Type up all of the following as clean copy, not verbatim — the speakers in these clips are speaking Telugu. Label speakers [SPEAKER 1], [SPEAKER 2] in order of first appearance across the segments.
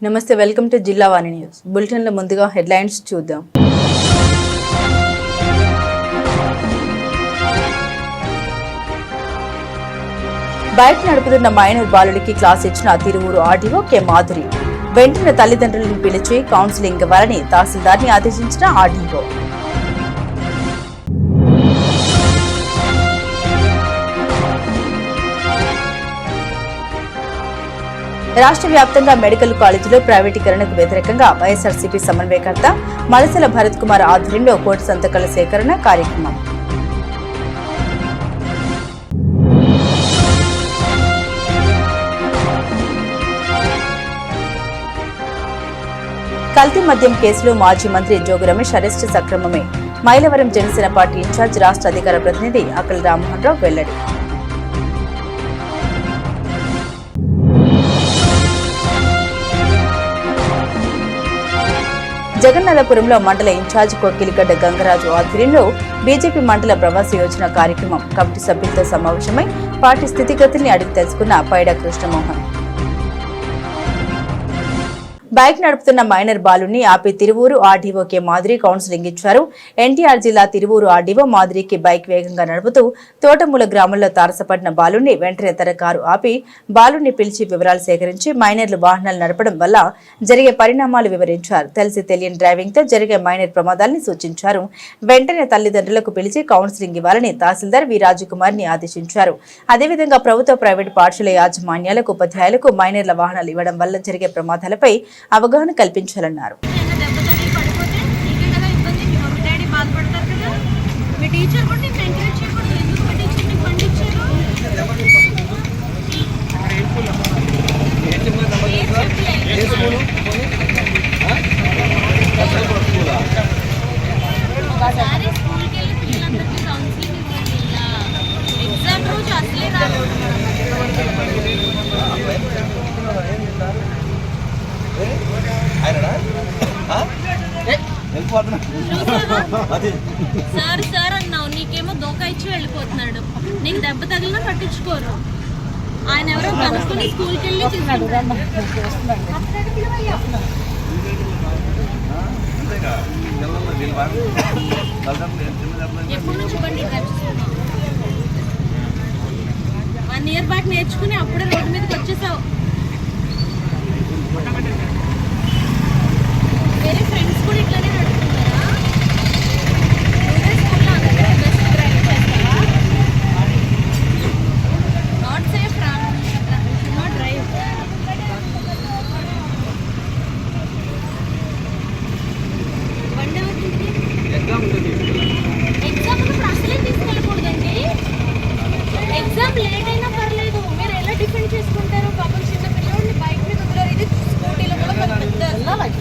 [SPEAKER 1] నమస్తే, వెల్కమ్ టు జిల్లా వాణి న్యూస్ బులెటిన్లో ముందుగా హెడ్లైన్స్ చూద్దాం. బైక్ నడుపుతున్న మైనర్ బాలుడికి క్లాస్ ఇచ్చిన తిరువూరు ఆర్డీఓ కె మాధురి. వెంటనే తల్లిదండ్రులను పిలిచి కౌన్సిలింగ్ ఇవ్వాలని తహసీల్దార్ని ఆదేశించిన ఆర్డీఓ. రాష్ట్ర వ్యాప్తంగా మెడికల్ కాలేజీలో ప్రైవేటీకరణకు వ్యతిరేకంగా వైఎస్ఆర్సీపీ సమన్వయకర్త మలసల భరత్ కుమార్ ఆధ్వర్యంలో కోటి సంతకాల సేకరణ కార్యక్రమం. కల్తీ మద్యం కేసులో మాజీ మంత్రి జోగు రమేష్ అరెస్టు సక్రమమే. మైలవరం జనసేన పార్టీ ఇన్ఛార్జ్ రాష్ట్ర అధికార ప్రతినిధి అక్కల రామ్మోహన్ రావు వెల్లడి. జగన్నాథపురంలో మండల ఇన్ఛార్జ్ కొక్కిలిగడ్డ గంగరాజు ఆధ్వర్యంలో బీజేపీ మండల ప్రవాస యోజన కార్యక్రమం కమిటీ సభ్యులతో సమావేశమై పార్టీ స్థితిగతుల్ని అడిగి తెలుసుకున్న పైడా కృష్ణమోహన్. బైక్ నడుపుతున్న మైనర్ బాలుని ఆపి Tiruvuru RDO K Madhuri counselling ఇచ్చారు. ఎన్టీఆర్ జిల్లా తిరువూరు ఆర్డీఓ మాధురికి బైక్ వేగంగా నడుపుతూ తోటమూల గ్రామంలో తారసపడిన బాలుని వెంటనే తన కారు ఆపి బాలుని పిలిచి వివరాలు సేకరించి మైనర్లు వాహనాలు నడపడం వల్ల జరిగే పరిణామాలు వివరించారు. తెలిసి తెలియని డ్రైవింగ్ తో జరిగే మైనర్ ప్రమాదాలని సూచించారు. వెంటనే తల్లిదండ్రులకు పిలిచి కౌన్సిలింగ్ ఇవ్వాలని తహసీల్దార్ వి రాజకుమార్ ని ఆదేశించారు. అదేవిధంగా ప్రభుత్వ ప్రైవేటు పాఠశాల యాజమాన్యాలకు ఉపాధ్యాయులకు మైనర్ల వాహనాలు ఇవ్వడం వల్ల జరిగే ప్రమాదాలపై అవగాహన కల్పించాలన్నారు.
[SPEAKER 2] సార్ సార్ అన్నావు, నీకేమో దోకా ఇచ్చి వెళ్ళిపోతున్నాడు. నీకు దెబ్బ తగిలినా పట్టించుకోరు. ఆయన ఎవరో కనుక్కొని స్కూల్కి వెళ్ళి ఎప్పటి నుంచి బండి నేర్చుకున్నావు? 1 year బ్యాక్ నేర్చుకుని అప్పుడే రోడ్డు మీదకి వచ్చేసావు. వేరే ఫ్రెండ్స్ కూడా ఇట్లానే నడుపుతున్నారా? Not safe, not drive. బండి ఎగ్జామ్ ఉన్నప్పుడు అసలే తీసుకెళ్ళకూడదండి. ఎగ్జామ్ లేట్ అయినా పర్లేదు, మీరు ఎలా డిఫెండ్ చేసుకుంటారు? పాపం చిన్న పిల్లల్ని బైక్ మీద వదిలేరు. ఇది స్కూటీలో కూడా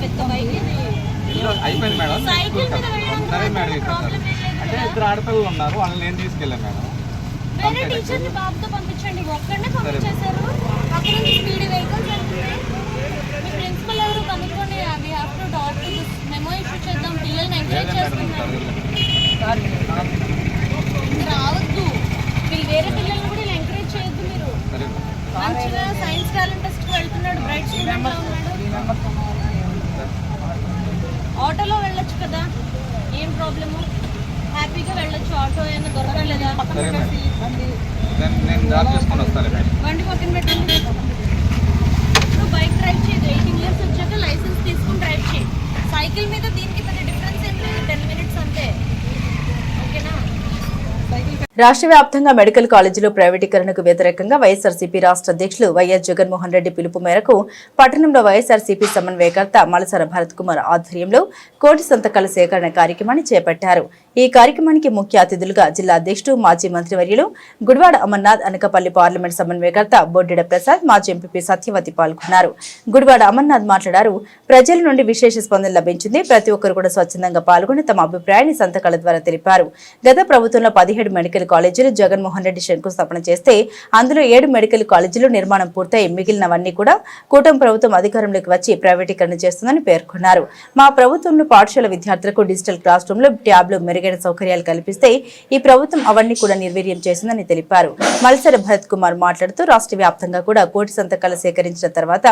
[SPEAKER 2] పెద్ద బైక్ ఇది.
[SPEAKER 3] అయిపోయింది మేడం.
[SPEAKER 2] సైకిల్ మీద
[SPEAKER 3] సరే మేడం, అంటే 2 ఆడపిల్లలు ఉన్నారు, వాళ్ళని నేను తీసుకెళ్ళాను మేడం.
[SPEAKER 2] వేరే టీచర్ని బాబుతో పంపించండి. ఒక్కడనే పంపించేశారు. అక్కడ స్పీడ్ వెహికల్స్ వెళ్తున్నాయి. మీ ప్రిన్సిపల్ ఎవరు కనుక్కొని అవి ఆఫ్టర్ డాట్ మెమో ఇష్యూ చేద్దాం. పిల్లల్ని ఎంకరేజ్ చేస్తున్నారు. రావద్దు, మీరు వేరే పిల్లల్ని కూడా ఇలా ఎంకరేజ్ చేయొద్దు. మీరు మంచిగా సైన్స్ టాలెంట్ టెస్ట్కి వెళ్తున్నాడు, బ్రైట్ స్టూడెంట్లా ఉన్నాడు. ఆటోలో వెళ్ళొచ్చు కదా, ఏం ప్రాబ్లము? హ్యాపీగా వెళ్ళొచ్చు. ఆటో ఏమైనా దొరకలేదా? బండి పక్కన పెట్టండి. నువ్వు బైక్ డ్రైవ్ చేయదు. 18 years వచ్చాక లైసెన్స్ తీసుకుని డ్రైవ్ చేయి. సైకిల్ మీద దీనికి పెద్ద డిఫరెన్స్ ఏం లేదు, 10 minutes అంతే. ఓకేనా?
[SPEAKER 1] రాష్ట్ర వ్యాప్తంగా మెడికల్ కాలేజీలో ప్రైవేటీకరణకు వ్యతిరేకంగా వైఎస్ఆర్సీపీ రాష్ట్ర అధ్యక్షులు వైఎస్ జగన్మోహన్ రెడ్డి పిలుపు మేరకు పట్టణంలో వైఎస్ఆర్సీపీ సమన్వయకర్త మలసర భరత్ కుమార్ ఆధ్వర్యంలో కోటి సంతకాల సేకరణ కార్యక్రమాన్ని చేపట్టారు. ఈ కార్యక్రమానికి ముఖ్య అతిథులుగా జిల్లా అధ్యక్షుడు మాజీ మంత్రివర్యులు గుడివాడ అమర్నాథ్, అనకాపల్లి పార్లమెంట్ సమన్వయకర్త బొడ్డెడ ప్రసాద్, మాజీ ఎంపీ సత్యవతి పాల్గొన్నారు. గుడివాడ అమర్నాథ్ మాట్లాడారు, ప్రజల నుండి విశేష స్పందన లభించింది. ప్రతి ఒక్కరు కూడా స్వచ్ఛందంగా పాల్గొని తమ అభిప్రాయాన్ని సంతకాల ద్వారా తెలిపారు. గత ప్రభుత్వంలో 17 మెడికల్ కాలేజీలు జగన్మోహన్ రెడ్డి శంకుస్థాపన చేస్తే అందులో 7 మెడికల్ కాలేజీలు నిర్మాణం పూర్తయి మిగిలినవన్నీ కూడా కూటమి ప్రభుత్వం అధికారంలోకి వచ్చి ప్రైవేటీకరణ చేస్తుందని పేర్కొన్నారు. మా ప్రభుత్వంలో పాఠశాల విద్యార్థులకు డిజిటల్ క్లాస్ రూమ్లు, ట్యాబ్లు మెరుగైన మెరుగైన సౌకర్యాలు కల్పిస్తే ఈ ప్రభుత్వం అవన్నీ కూడా నిర్వీర్యం చేసిందని తెలిపారు. మల్సర భరత్ కుమార్ మాట్లాడుతూ రాష్ట్ర వ్యాప్తంగా కూడా కోటి సంతకాలు సేకరించిన తర్వాత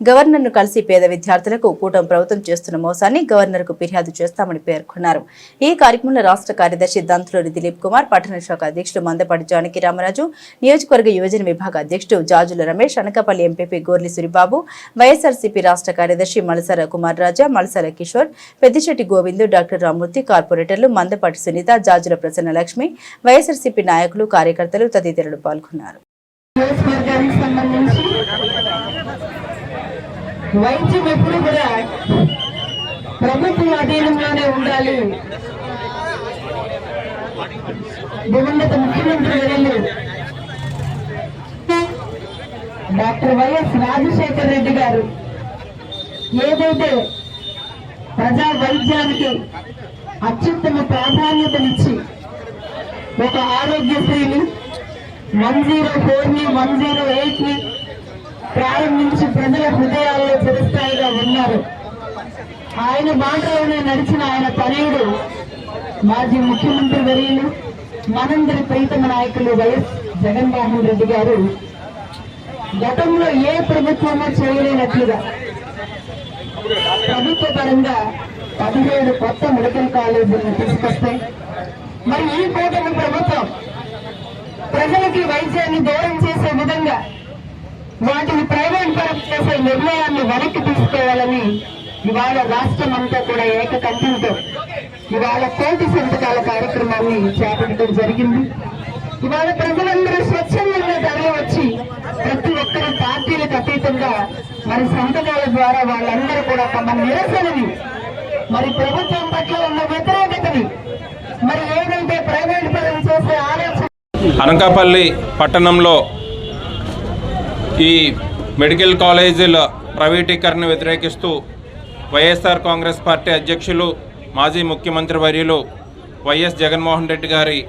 [SPEAKER 1] గవర్నర్ను కలిసి పేద విద్యార్థులకు కూటమి ప్రభుత్వం చేస్తున్న మోసాన్ని గవర్నర్కు ఫిర్యాదు చేస్తామని పేర్కొన్నారు. ఈ కార్యక్రమంలో రాష్ట్ర కార్యదర్శి దంతులూరి దిలీప్ కుమార్, పట్టణ శాఖ అధ్యక్షుడు మందపాటి జానకి రామరాజు, నియోజకవర్గ యువజన విభాగ అధ్యక్షుడు జాజుల రమేష్, అనకాపల్లి ఎంపీపీ గోర్లి సూరిబాబు, వైఎస్ఆర్సీపీ రాష్ట్ర కార్యదర్శి మలసర కుమార్ రాజా, మలసర కిషోర్, పెద్దిశెట్టి గోవిందు, డాక్టర్ రామ్మూర్తి, కార్పొరేటర్లు మందపాటి సునీత, జాజుల ప్రసన్న లక్ష్మి, వైఎస్ఆర్సీపీ నాయకులు, కార్యకర్తలు తదితరులు పాల్గొన్నారు.
[SPEAKER 4] వైద్యం ఎప్పుడు కూడా ప్రభుత్వ అధీనంలోనే ఉండాలి. దివంగత ముఖ్యమంత్రి వర్యులు డాక్టర్ వైఎస్ రాజశేఖర రెడ్డి గారు ఏదైతే ప్రజా వైద్యానికి అత్యుత్తమ ప్రాధాన్యతనిచ్చి ఒక ఆరోగ్యశ్రీని 104ని 108ని ప్రారంభించి ప్రజల హృదయాల్లో చిరస్థాయిగా ఉన్నారు. ఆయన బాటలోనే నడిచిన ఆయన తనయుడు మాజీ ముఖ్యమంత్రి వర్యులు మనందరి ప్రీతమ నాయకులు వైఎస్ జగన్మోహన్ రెడ్డి గారు గతంలో ఏ ప్రభుత్వమో చేయలేనట్లుగా ప్రభుత్వ పరంగా 17 కొత్త మెడికల్ కాలేజీలను తీసుకొస్తాయి. మరి ఈ కూటమి ప్రభుత్వం ప్రజలకి వైద్యాన్ని దూరం చేసే విధంగా వాటిని ప్రైవేట్ పరం చేసే నిర్ణయాన్ని వెనక్కి తీసుకోవాలని ఇవాళ రాష్ట్రం అంతా కూడా ఏకకంఠంతో ఇవాళ కోటి సంతకాల కార్యక్రమాన్ని చేపట్టడం జరిగింది. ఇవాళ ప్రజలందరూ స్వచ్ఛందంగా తరలి వచ్చి ప్రతి ఒక్కరి పార్టీలకు అతీతంగా మరి సంతకాల ద్వారా వాళ్ళందరూ కూడా తమ నిరసనని మరి ప్రభుత్వం పట్ల ఉన్న వ్యతిరేకతని మరి ఏదైతే ప్రైవేట్ పరం చేసే ఆలోచన.
[SPEAKER 3] అనకాపల్లి పట్టణంలో ఈ మెడికల్ కాలేజీల ప్రైవేటీకరణ వ్యతిరేకిస్తూ వైఎస్ఆర్ కాంగ్రెస్ పార్టీ అధ్యక్షులు మాజీ ముఖ్యమంత్రి వర్యులు వైఎస్ జగన్మోహన్ రెడ్డి గారి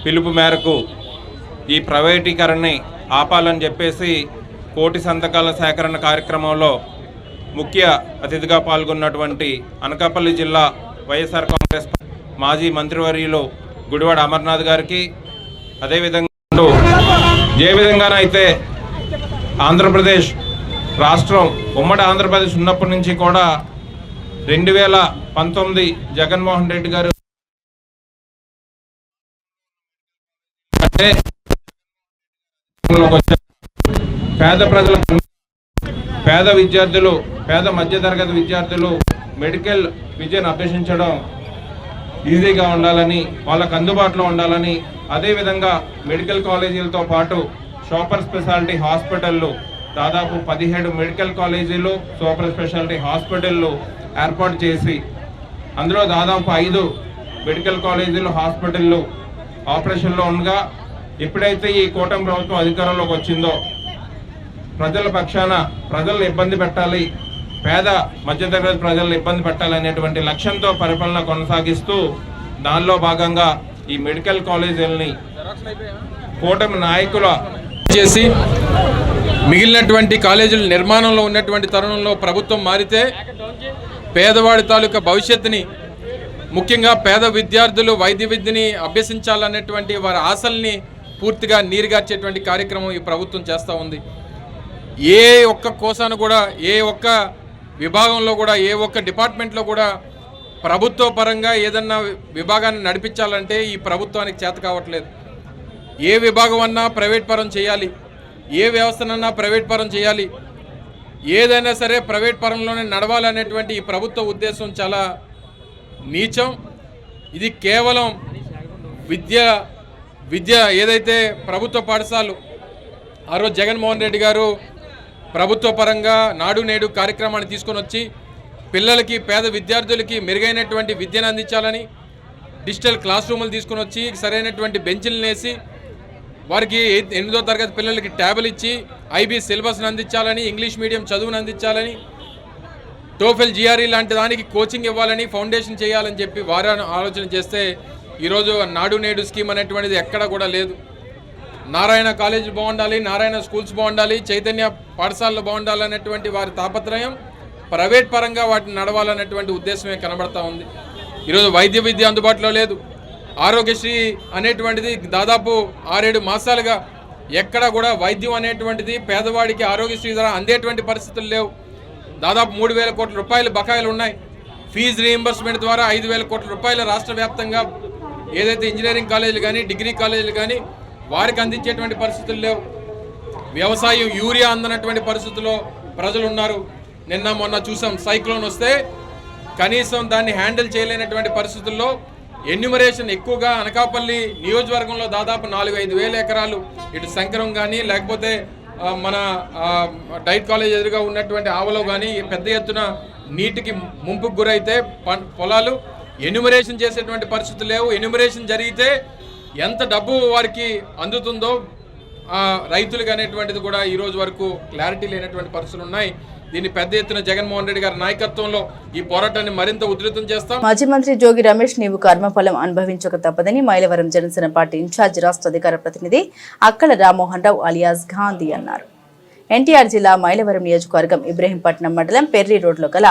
[SPEAKER 3] పిలుపు మేరకు ఈ ప్రైవేటీకరణని ఆపాలని చెప్పేసి కోటి సంతకాల సేకరణ కార్యక్రమంలో ముఖ్య అతిథిగా పాల్గొన్నటువంటి అనకాపల్లి జిల్లా వైఎస్ఆర్ కాంగ్రెస్ మాజీ మంత్రివర్యులు గుడివాడ అమర్నాథ్ గారికి, అదేవిధంగా ఏ విధంగానైతే ఆంధ్రప్రదేశ్ రాష్ట్రం ఉమ్మడి ఆంధ్రప్రదేశ్ ఉన్నప్పటి నుంచి కూడా 2019 జగన్మోహన్ రెడ్డి గారు పేద ప్రజలకు, పేద విద్యార్థులు, పేద మధ్యతరగతి విద్యార్థులు మెడికల్ విద్యను అభ్యసించడం ఈజీగా ఉండాలని, వాళ్ళకు అందుబాటులో ఉండాలని, అదేవిధంగా మెడికల్ కాలేజీలతో పాటు సూపర్ స్పెషాలిటీ హాస్పిటళ్ళు దాదాపు 17 మెడికల్ కాలేజీలు, సూపర్ స్పెషాలిటీ హాస్పిటళ్ళు ఏర్పాటు చేసి అందులో దాదాపు 5 మెడికల్ కాలేజీలు, హాస్పిటళ్ళు ఆపరేషన్లో ఉండగా ఎప్పుడైతే ఈ కూటమి ప్రభుత్వం అధికారంలోకి వచ్చిందో ప్రజల పక్షాన ప్రజలను ఇబ్బంది పెట్టాలి, పేద మధ్యతరగతి ప్రజలను ఇబ్బంది పెట్టాలనేటువంటి లక్ష్యంతో పరిపాలన కొనసాగిస్తూ దానిలో భాగంగా ఈ మెడికల్ కాలేజీలని కూటమి నాయకుల
[SPEAKER 5] చేసి మిగిలినటువంటి కాలేజీల నిర్మాణంలో ఉన్నటువంటి తరుణంలో ప్రభుత్వం మారితే పేదవాడి తాలూకా భవిష్యత్తుని, ముఖ్యంగా పేద విద్యార్థులు వైద్య విద్యని అభ్యసించాలనేటువంటి వారి ఆశల్ని పూర్తిగా నీరుగార్చేటువంటి కార్యక్రమం ఈ ప్రభుత్వం చేస్తూ ఉంది. ఏ ఒక్క కోసాను కూడా, ఏ ఒక్క విభాగంలో కూడా, ఏ ఒక్క డిపార్ట్మెంట్లో కూడా ప్రభుత్వ పరంగా ఏదన్నా విభాగాన్ని నడిపించాలంటే ఈ ప్రభుత్వానికి చేత కావట్లేదు. ఏ విభాగం అన్నా ప్రైవేట్ పరం చేయాలి, ఏ వ్యవస్థనన్నా ప్రైవేట్ పరం చేయాలి, ఏదైనా సరే ప్రైవేట్ పరంలోనే నడవాలనేటువంటి ఈ ప్రభుత్వ ఉద్దేశం చాలా నీచం. ఇది కేవలం విద్య ఏదైతే ప్రభుత్వ పాఠశాలలు ఆ రోజు జగన్మోహన్ రెడ్డి గారు ప్రభుత్వ పరంగా నాడు నేడు కార్యక్రమాన్ని తీసుకొని వచ్చి పిల్లలకి, పేద విద్యార్థులకి మెరుగైనటువంటి విద్యను అందించాలని డిజిటల్ క్లాస్ రూములు తీసుకొని వచ్చి సరైనటువంటి బెంచ్లు వేసి వారికి 8వ తరగతి పిల్లలకి ట్యాబులు ఇచ్చి ఐబీ సిలబస్ని అందించాలని, ఇంగ్లీష్ మీడియం చదువును అందించాలని, టోఫెల్ జిఆర్ఈ లాంటి దానికి కోచింగ్ ఇవ్వాలని, ఫౌండేషన్ చేయాలని చెప్పి వారు ఆలోచన చేస్తే ఈరోజు నాడు నేడు స్కీమ్ అనేటువంటిది ఎక్కడ కూడా లేదు. నారాయణ కాలేజీ బాగుండాలి, నారాయణ స్కూల్స్ బాగుండాలి, చైతన్య పాఠశాలలు బాగుండాలనేటువంటి వారి తాపత్రయం ప్రైవేట్ పరంగా వాటిని నడవాలనేటువంటి ఉద్దేశమే కనబడతా ఉంది. ఈరోజు వైద్య విద్య అందుబాటులో లేదు. ఆరోగ్యశ్రీ అనేటువంటిది దాదాపు 6-7 మాసాలుగా ఎక్కడ కూడా వైద్యం అనేటువంటిది పేదవాడికి ఆరోగ్యశ్రీ ద్వారా అందేటువంటి పరిస్థితులు లేవు. దాదాపు 3,000 కోట్ల రూపాయలు బకాయిలు ఉన్నాయి. ఫీజు రీయింబర్స్మెంట్ ద్వారా 5,000 కోట్ల రూపాయలు రాష్ట్ర వ్యాప్తంగా ఏదైతే ఇంజనీరింగ్ కాలేజీలు కానీ డిగ్రీ కాలేజీలు కానీ వారికి అందించేటువంటి పరిస్థితులు లేవు. వ్యవసాయం యూరియా అందనటువంటి పరిస్థితుల్లో ప్రజలు ఉన్నారు. నిన్న మొన్న చూసాం, సైక్లోన్ వస్తే కనీసం దాన్ని హ్యాండిల్ చేయలేనటువంటి పరిస్థితుల్లో ఎన్యూమరేషన్ ఎక్కువగా అనకాపల్లి నియోజకవర్గంలో దాదాపు 4-5 వేల ఎకరాలు ఇటు శంకరం కానీ లేకపోతే మన డైట్ కాలేజ్ ఎదురుగా ఉన్నటువంటి ఆవలో కానీ పెద్ద ఎత్తున నీటికి ముంపుకు గురైతే పొలాలు ఎన్యూమరేషన్ చేసేటువంటి పరిస్థితులు లేవు. ఎన్యూమరేషన్ జరిగితే ఎంత డబ్బు వారికి అందుతుందో రైతులకు అనేటువంటిది కూడా ఈరోజు వరకు క్లారిటీ లేనటువంటి పరిస్థితులు ఉన్నాయి. దీన్ని పెద్ద ఎత్తున జగన్మోహన్ రెడ్డి గారి నాయకత్వంలో ఈ పోరాటాన్ని మరింత ఉధృతం చేస్తాం.
[SPEAKER 1] మాజీ మంత్రి జోగి రమేష్ నీవు కర్మఫలం అనుభవించక తప్పదని మైలవరం జనసేన పార్టీ ఇన్ఛార్జ్ రాష్ట్ర అధికార ప్రతినిధి అక్కల రామ్మోహన్ రావు అలియాస్ గాంధీ అన్నారు. ఎన్టీఆర్ జిల్లా మైలవరం నియోజకవర్గం ఇబ్రహీంపట్నం మండలం పెర్రి రోడ్లో గల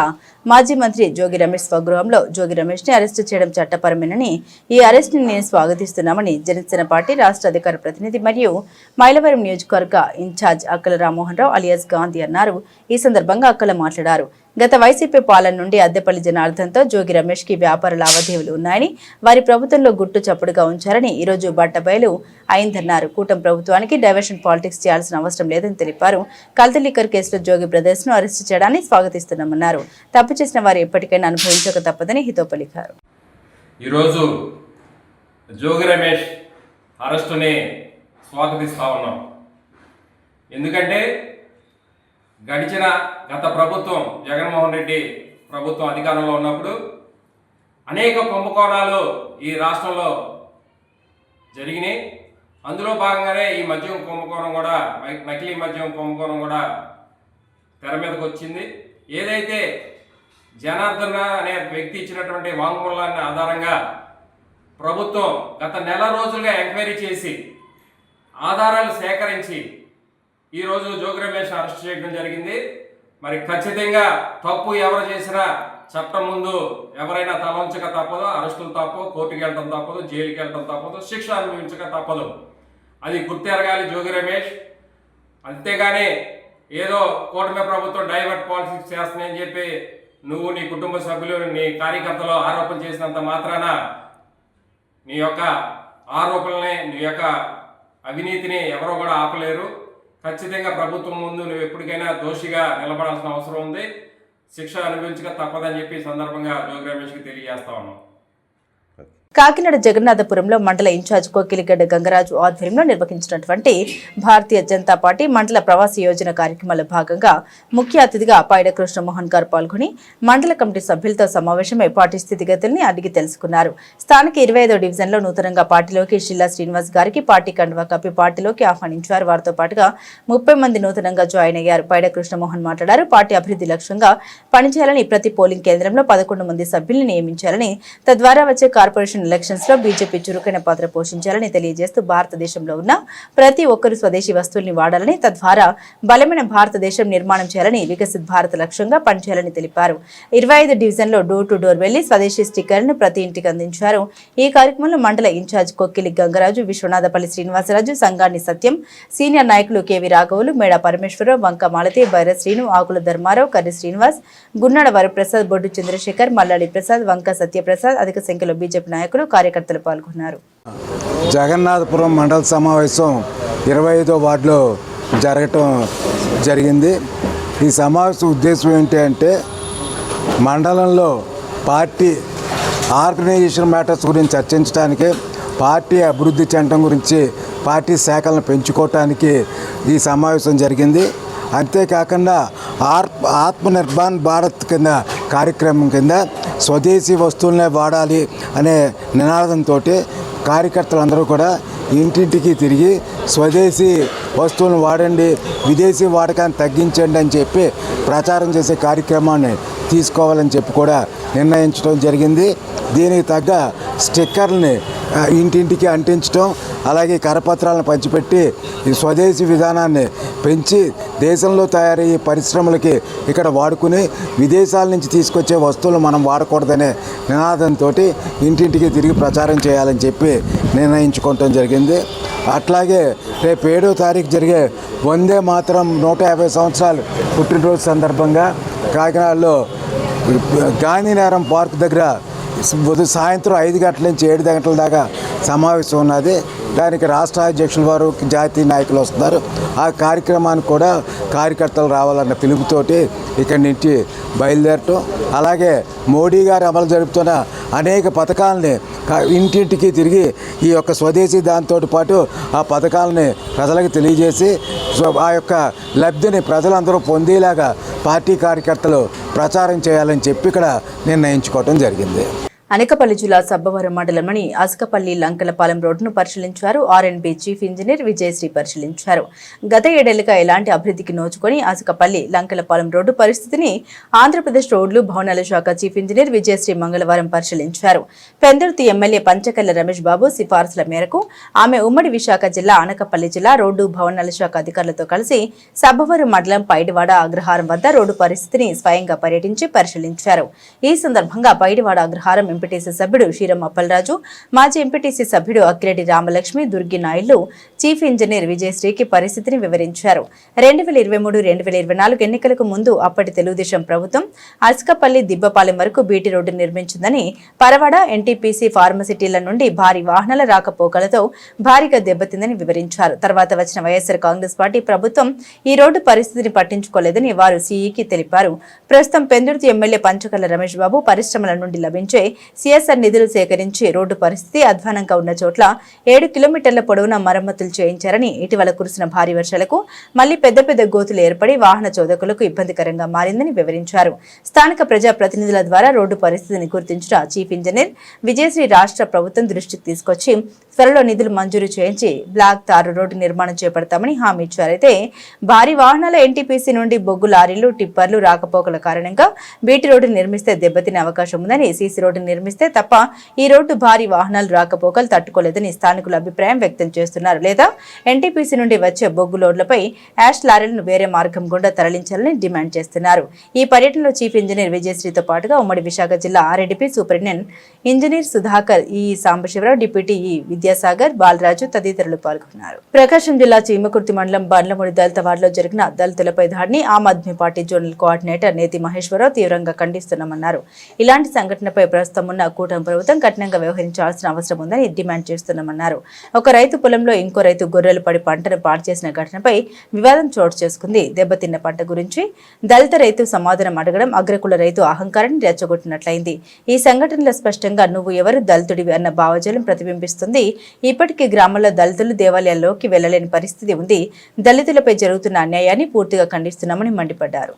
[SPEAKER 1] మాజీ మంత్రి జోగి రమేష్ స్వగృహంలో జోగి రమేష్ ని అరెస్టు చేయడం చట్టపరమేనని, ఈ అరెస్ట్ ని నేను స్వాగతిస్తున్నామని జనసేన పార్టీ రాష్ట్ర అధికార ప్రతినిధి మరియు మైలవరం నియోజకవర్గ ఇన్ఛార్జ్ అక్కల రామ్మోహన్ రావు అలియాస్ గాంధీ అన్నారు. ఈ సందర్భంగా అక్కల మాట్లాడారు. గత వైసీపీ పాలన నుండి అద్దెపల్లి జనార్దన్తో జోగి రమేష్ కి వ్యాపార లావాదేవీలు ఉన్నాయని, వారి ప్రభుత్వంలో గుట్టు చప్పుడుగా ఉంచారని ఈ రోజు బట్టబయలు అయిందన్నారు. కూటమి ప్రభుత్వానికి డైవర్షన్ పాలిటిక్స్ చేయాల్సిన అవసరం లేదని తెలిపారు. కల్తీ లిక్కర్ కేసులో జోగి బ్రదర్స్ ను అరెస్టు చేయడాన్ని స్వాగతిస్తున్నామన్నారు. తప్పు చేసిన వారు ఎప్పటికైనా అనుభవించక తప్పదని హితో పలికారు.
[SPEAKER 6] ఈరోజు జోగి రమేష్ అరెస్టుని స్వాగతిస్తా ఉన్నాం. ఎందుకంటే గత ప్రభుత్వం జగన్మోహన్ రెడ్డి ప్రభుత్వం అధికారంలో ఉన్నప్పుడు అనేక కుంభకోణాలు ఈ రాష్ట్రంలో జరిగినాయి. అందులో భాగంగానే ఈ మద్యం కుంభకోణం కూడా, నకిలీ మద్యం కుంభకోణం కూడా తెర మీదకి వచ్చింది. ఏదైతే జనార్దన్ అనే వ్యక్తి ఇచ్చినటువంటి వాంగ్మూలాన్ని ఆధారంగా ప్రభుత్వం గత నెల రోజులుగా ఎంక్వైరీ చేసి ఆధారాలు సేకరించి ఈరోజు జోగి రమేష్ అరెస్ట్ చేయడం జరిగింది. మరి ఖచ్చితంగా తప్పు ఎవరు చేసినా చట్టం ముందు ఎవరైనా తలంచక తప్పదు, అరెస్టులు తప్పదు, కోర్టుకి వెళ్ళడం తప్పదు, జైలుకి వెళ్ళడం తప్పదు, శిక్ష అనుభవించక తప్పదు. అది గుర్తెరగాలి జోగి రమేష్. అంతేగాని ఏదో కూటమి ప్రభుత్వం డైవర్ట్ పాలిటిక్స్ చేస్తుందని చెప్పి నువ్వు, నీ కుటుంబ సభ్యులు, నీ కార్యకర్తలు ఆరోపణ చేసినంత మాత్రాన నీ యొక్క ఆరోపణల్ని, నీ యొక్క అవినీతిని ఎవరో కూడా ఆపలేరు. ఖచ్చితంగా ప్రభుత్వం ముందు నువ్వు ఎప్పటికైనా దోషిగా నిలబడాల్సిన అవసరం ఉంది. శిక్ష అనుభవించక తప్పదని చెప్పి సందర్భంగా జోగి రమేష్కి తెలియజేస్తా ఉన్నాం.
[SPEAKER 1] కాకినాడ జగన్నాథపురంలో మండల ఇన్ఛార్జ్ కోకిలిగడ్డ గంగరాజు ఆధ్వర్యంలో నిర్వహించినటువంటి భారతీయ జనతా పార్టీ మండల ప్రవాస యోజన కార్యక్రమాల్లో భాగంగా ముఖ్య అతిథిగా పైడ కృష్ణమోహన్ గారు పాల్గొని మండల కమిటీ సభ్యులతో సమావేశమై పార్టీ స్థితిగతుల్ని అడిగి తెలుసుకున్నారు. స్థానిక 25వ డివిజన్లో నూతనంగా పార్టీలోకి షిల్లా శ్రీనివాస్ గారికి పార్టీ కండువా కప్పి పార్టీలోకి ఆహ్వానించారు. వారితో పాటుగా 30 మంది నూతనంగా జాయిన్ అయ్యారు. పైడ కృష్ణమోహన్ మాట్లాడారు. పార్టీ అభివృద్ధి లక్ష్యంగా పనిచేయాలని, ప్రతి పోలింగ్ కేంద్రంలో 11 మంది సభ్యుల్ని నియమించాలని, తద్వారా వచ్చే కార్పొరేషన్ ఎలక్షన్స్ లో బీజేపీ చురుకైన పాత్ర పోషించాలని తెలియజేస్తూ భారతదేశంలో ఉన్న ప్రతి ఒక్కరు స్వదేశీ వస్తువుల్ని వాడాలని, తద్వారా బలమైన భారతదేశం నిర్మాణం చేయాలని, వికసిత్ భారత్ లక్ష్యంగా పనిచేయాలని తెలిపారు. 25 డివిజన్లో డోర్ టు డోర్ వెళ్లి స్వదేశీ స్టిక్కర్ను ప్రతి ఇంటికి అందించారు. ఈ కార్యక్రమంలో మండల ఇన్ఛార్జ్ కొక్కిలి గంగరాజు, విశ్వనాథపల్లి శ్రీనివాసరాజు, సంగాని సత్యం, సీనియర్ నాయకులు కేవీ రాఘవులు, మేడా పరమేశ్వరరావు, వంక మాలతి, బైర శ్రీను, ఆకుల ధర్మారావు, కర్రి శ్రీనివాస్, గున్నాడ వరప్రసాద్, బొడ్డు చంద్రశేఖర్, మల్లాడి ప్రసాద్, వంక సత్యప్రసాద్, అధిక సంఖ్యలో బీజేపీ నాయకులు, కార్యకర్తలు పాల్గొన్నారు.
[SPEAKER 7] జగన్నాథపురం మండల సమావేశం 25వ వార్డులో జరగటం జరిగింది. ఈ సమావేశం ఉద్దేశం ఏంటి అంటే మండలంలో పార్టీ ఆర్గనైజేషన్ మ్యాటర్స్ గురించి చర్చించడానికి, పార్టీ అభివృద్ధి చెందడం గురించి, పార్టీ శాఖలను పెంచుకోవటానికి ఈ సమావేశం జరిగింది. అంతేకాకుండా ఆత్మనిర్భర్ భారత్ కింద కార్యక్రమం కింద స్వదేశీ వస్తువులనే వాడాలి అనే నినాదంతో కార్యకర్తలందరూ కూడా ఇంటింటికి తిరిగి స్వదేశీ వస్తువులను వాడండి, విదేశీ వాడకాన్ని తగ్గించండి అని చెప్పి ప్రచారం చేసే కార్యక్రమాన్ని తీసుకోవాలని చెప్పి కూడా నిర్ణయించడం జరిగింది. దీనికి తగ్గ స్టిక్కర్ని ఇంటింటికి అంటించడం, అలాగే కరపత్రాలను పంచిపెట్టి ఈ స్వదేశీ విధానాన్ని పెంచి దేశంలో తయారయ్యే పరిశ్రమలకి ఇక్కడ వాడుకుని విదేశాల నుంచి తీసుకొచ్చే వస్తువులు మనం వాడకూడదనే నినాదంతో ఇంటింటికి తిరిగి ప్రచారం చేయాలని చెప్పి నిర్ణయించుకోవటం జరిగింది. అట్లాగే రేపు 7వ తారీఖు జరిగే వందే మాతరం 150 సంవత్సరాలు పుట్టినరోజు సందర్భంగా కాకినాడలో గాంధీనగరం పార్క్ దగ్గర సాయంత్రం 5 గంటల నుంచి 7 గంటల దాకా సమావేశం ఉన్నది. దానికి రాష్ట్ర అధ్యక్షుల వారు, జాతీయ నాయకులు వస్తున్నారు. ఆ కార్యక్రమానికి కూడా కార్యకర్తలు రావాలన్న పిలుపుతోటి ఇక్కడి నుంచి బయలుదేరటం, అలాగే మోడీ గారు అమలు జరుపుతున్న అనేక పథకాలని ఇంటింటికి తిరిగి ఈ యొక్క స్వదేశీ దాంతో పాటు ఆ పథకాలని ప్రజలకు తెలియజేసి ఆ యొక్క లబ్ధిని ప్రజలందరూ పొందేలాగా పార్టీ కార్యకర్తలు ప్రచారం చేయాలని చెప్పి ఇక్కడ నిర్ణయించుకోవడం జరిగింది.
[SPEAKER 1] అనకాపల్లి జిల్లా సబ్బవరం మండలంలోని అసకపల్లి లంకలపాలెం రోడ్డును పరిశీలించారు. ఆర్ఎండ్బి చీఫ్ ఇంజనీర్ విజయశ్రీ పరిశీలించారు. గత 7 ఏళ్లుగా ఎలాంటి అభివృద్ధికి నోచుకొని అసకపల్లి లంకలపాలెం రోడ్డు పరిస్థితిని ఆంధ్రప్రదేశ్ రోడ్లు భవనాల శాఖ చీఫ్ ఇంజనీర్ విజయశ్రీ మంగళవారం పరిశీలించారు. పెందుర్తి ఎమ్మెల్యే పంచకల్ల రమేష్ బాబు సిఫార్సుల మేరకు ఆమె ఉమ్మడి విశాఖ జిల్లా అనకాపల్లి జిల్లా రోడ్డు భవనాల శాఖ అధికారులతో కలిసి సబ్బవరం మండలం పైడివాడ అగ్రహారం వద్ద రోడ్డు పరిస్థితిని స్వయంగా పర్యటించి పరిశీలించారు. ఈ సందర్భంగా పైడివాడ అగ్రహారం ఎంపీటీసీ సభ్యుడు శ్రీరం అప్పలరాజు, మాజీ ఎంపీటీసీ సభ్యుడు అక్కిరెడ్డి రామలక్ష్మి, దుర్గి నాయుళ్లు చీఫ్ ఇంజనీర్ విజయశ్రీకి పరిస్థితిని వివరించారు. 2023-2024 ఎన్నికలకు ముందు అప్పటి తెలుగుదేశం ప్రభుత్వం అసకపల్లి దిబ్బపాలెం వరకు బీటీ రోడ్డు నిర్మించిందని, పరవాడ ఎన్టీపీసీ ఫార్మసిటీల నుండి భారీ వాహనాల రాకపోకలతో భారీగా దెబ్బతిందని వివరించారు. తర్వాత వచ్చిన వైఎస్ఆర్ కాంగ్రెస్ పార్టీ ప్రభుత్వం ఈ రోడ్డు పరిస్థితిని పట్టించుకోలేదని వారు సీఈకి తెలిపారు. ప్రస్తుతం పెందుర్తి ఎమ్మెల్యే పంచకల్ల రమేష్ బాబు పరిశ్రమల నుండి లభించే సిఎస్ఆర్ నిధులు సేకరించి రోడ్డు పరిస్థితి అధ్వానంగా ఉన్న చోట్ల 7 కిలోమీటర్ల పొడవున మరమ్మతులు చేయించారని, ఇటీవల కురిసిన భారీ వర్షాలకు మళ్లీ పెద్ద పెద్ద గోతులు ఏర్పడి వాహన చోదకులకు ఇబ్బందికరంగా మారిందని వివరించారు. స్థానిక ప్రజా ప్రతినిధుల ద్వారా రోడ్డు పరిస్థితిని గుర్తించిన చీఫ్ ఇంజనీర్ విజయశ్రీ రాష్ట్ర ప్రభుత్వం దృష్టికి తీసుకొచ్చి త్వరలో నిధులు మంజూరు చేయించి బ్లాక్ తారు రోడ్డు నిర్మాణం చేపడతామని హామీ ఇచ్చారు. అయితే భారీ వాహనాల ఎన్టీపీసీ నుండి బొగ్గు లారీలు, టిప్పర్లు రాకపోకల కారణంగా బీటీ రోడ్డు నిర్మిస్తే దెబ్బతినే అవకాశం ఉందని, సీసీ రోడ్డు నిర్మిస్తే తప్ప ఈ రోడ్డు భారీ వాహనాలు రాకపోకలు తట్టుకోలేదని స్థానికులు అభిప్రాయం వ్యక్తం చేస్తున్నారు. లేదా ఎన్టీపీసీ నుండి వచ్చే బొగ్గు లోడ్లపై యాష్ లారీలను వేరే మార్గం గుండా తరలించాలని డిమాండ్ చేస్తున్నారు. ఈ పర్యటనలో చీఫ్ ఇంజనీర్ విజయశ్రీతో పాటుగా ఉమ్మడి విశాఖ జిల్లా ఆర్ఎండ్బి సూపరింటెండెంట్ ఇంజనీర్ సుధాకర్, ఈ సాంబశివరావు, డిప్యూటీ ఈ విద్యాసాగర్, బాలరాజు తదితరులు పాల్గొన్నారు. ప్రకాశం జిల్లా చీమకుర్తి మండలం బండ్లమూడి దళిత వార్డులో జరిగిన దళితులపై దాడిని Aam Aadmi party zonal coordinator నేతి మహేశ్వరరావు తీవ్రంగా ఖండిస్తున్నామన్నారు. ఇలాంటి సంఘటనపై ప్రస్తుతం ఉన్న కూటమి ప్రభుత్వం కఠినంగా వ్యవహరించాల్సిన అవసరం ఉందని డిమాండ్ చేస్తున్నామన్నారు. ఒక రైతు పొలంలో ఇంకో రైతు గొర్రెలు పడి పంటను పాడు చేసిన ఘటనపై వివాదం చోటు చేసుకుంది. దెబ్బతిన్న పంట గురించి దళిత రైతు సమాధానం అడగడం అగ్రకుల రైతు అహంకారాన్ని రెచ్చగొట్టినట్లయింది. ఈ సంఘటనలో స్పష్టంగా నువ్వు ఎవరు దళితుడివి అన్న భావజాలం ప్రతిబింబిస్తుంది. ఇప్పటికీ గ్రామాల్లో దళితులు దేవాలయాల్లోకి వెళ్లలేని పరిస్థితి ఉంది. దళితులపై జరుగుతున్న అన్యాయాన్ని పూర్తిగా ఖండిస్తున్నామని మండిపడ్డారు.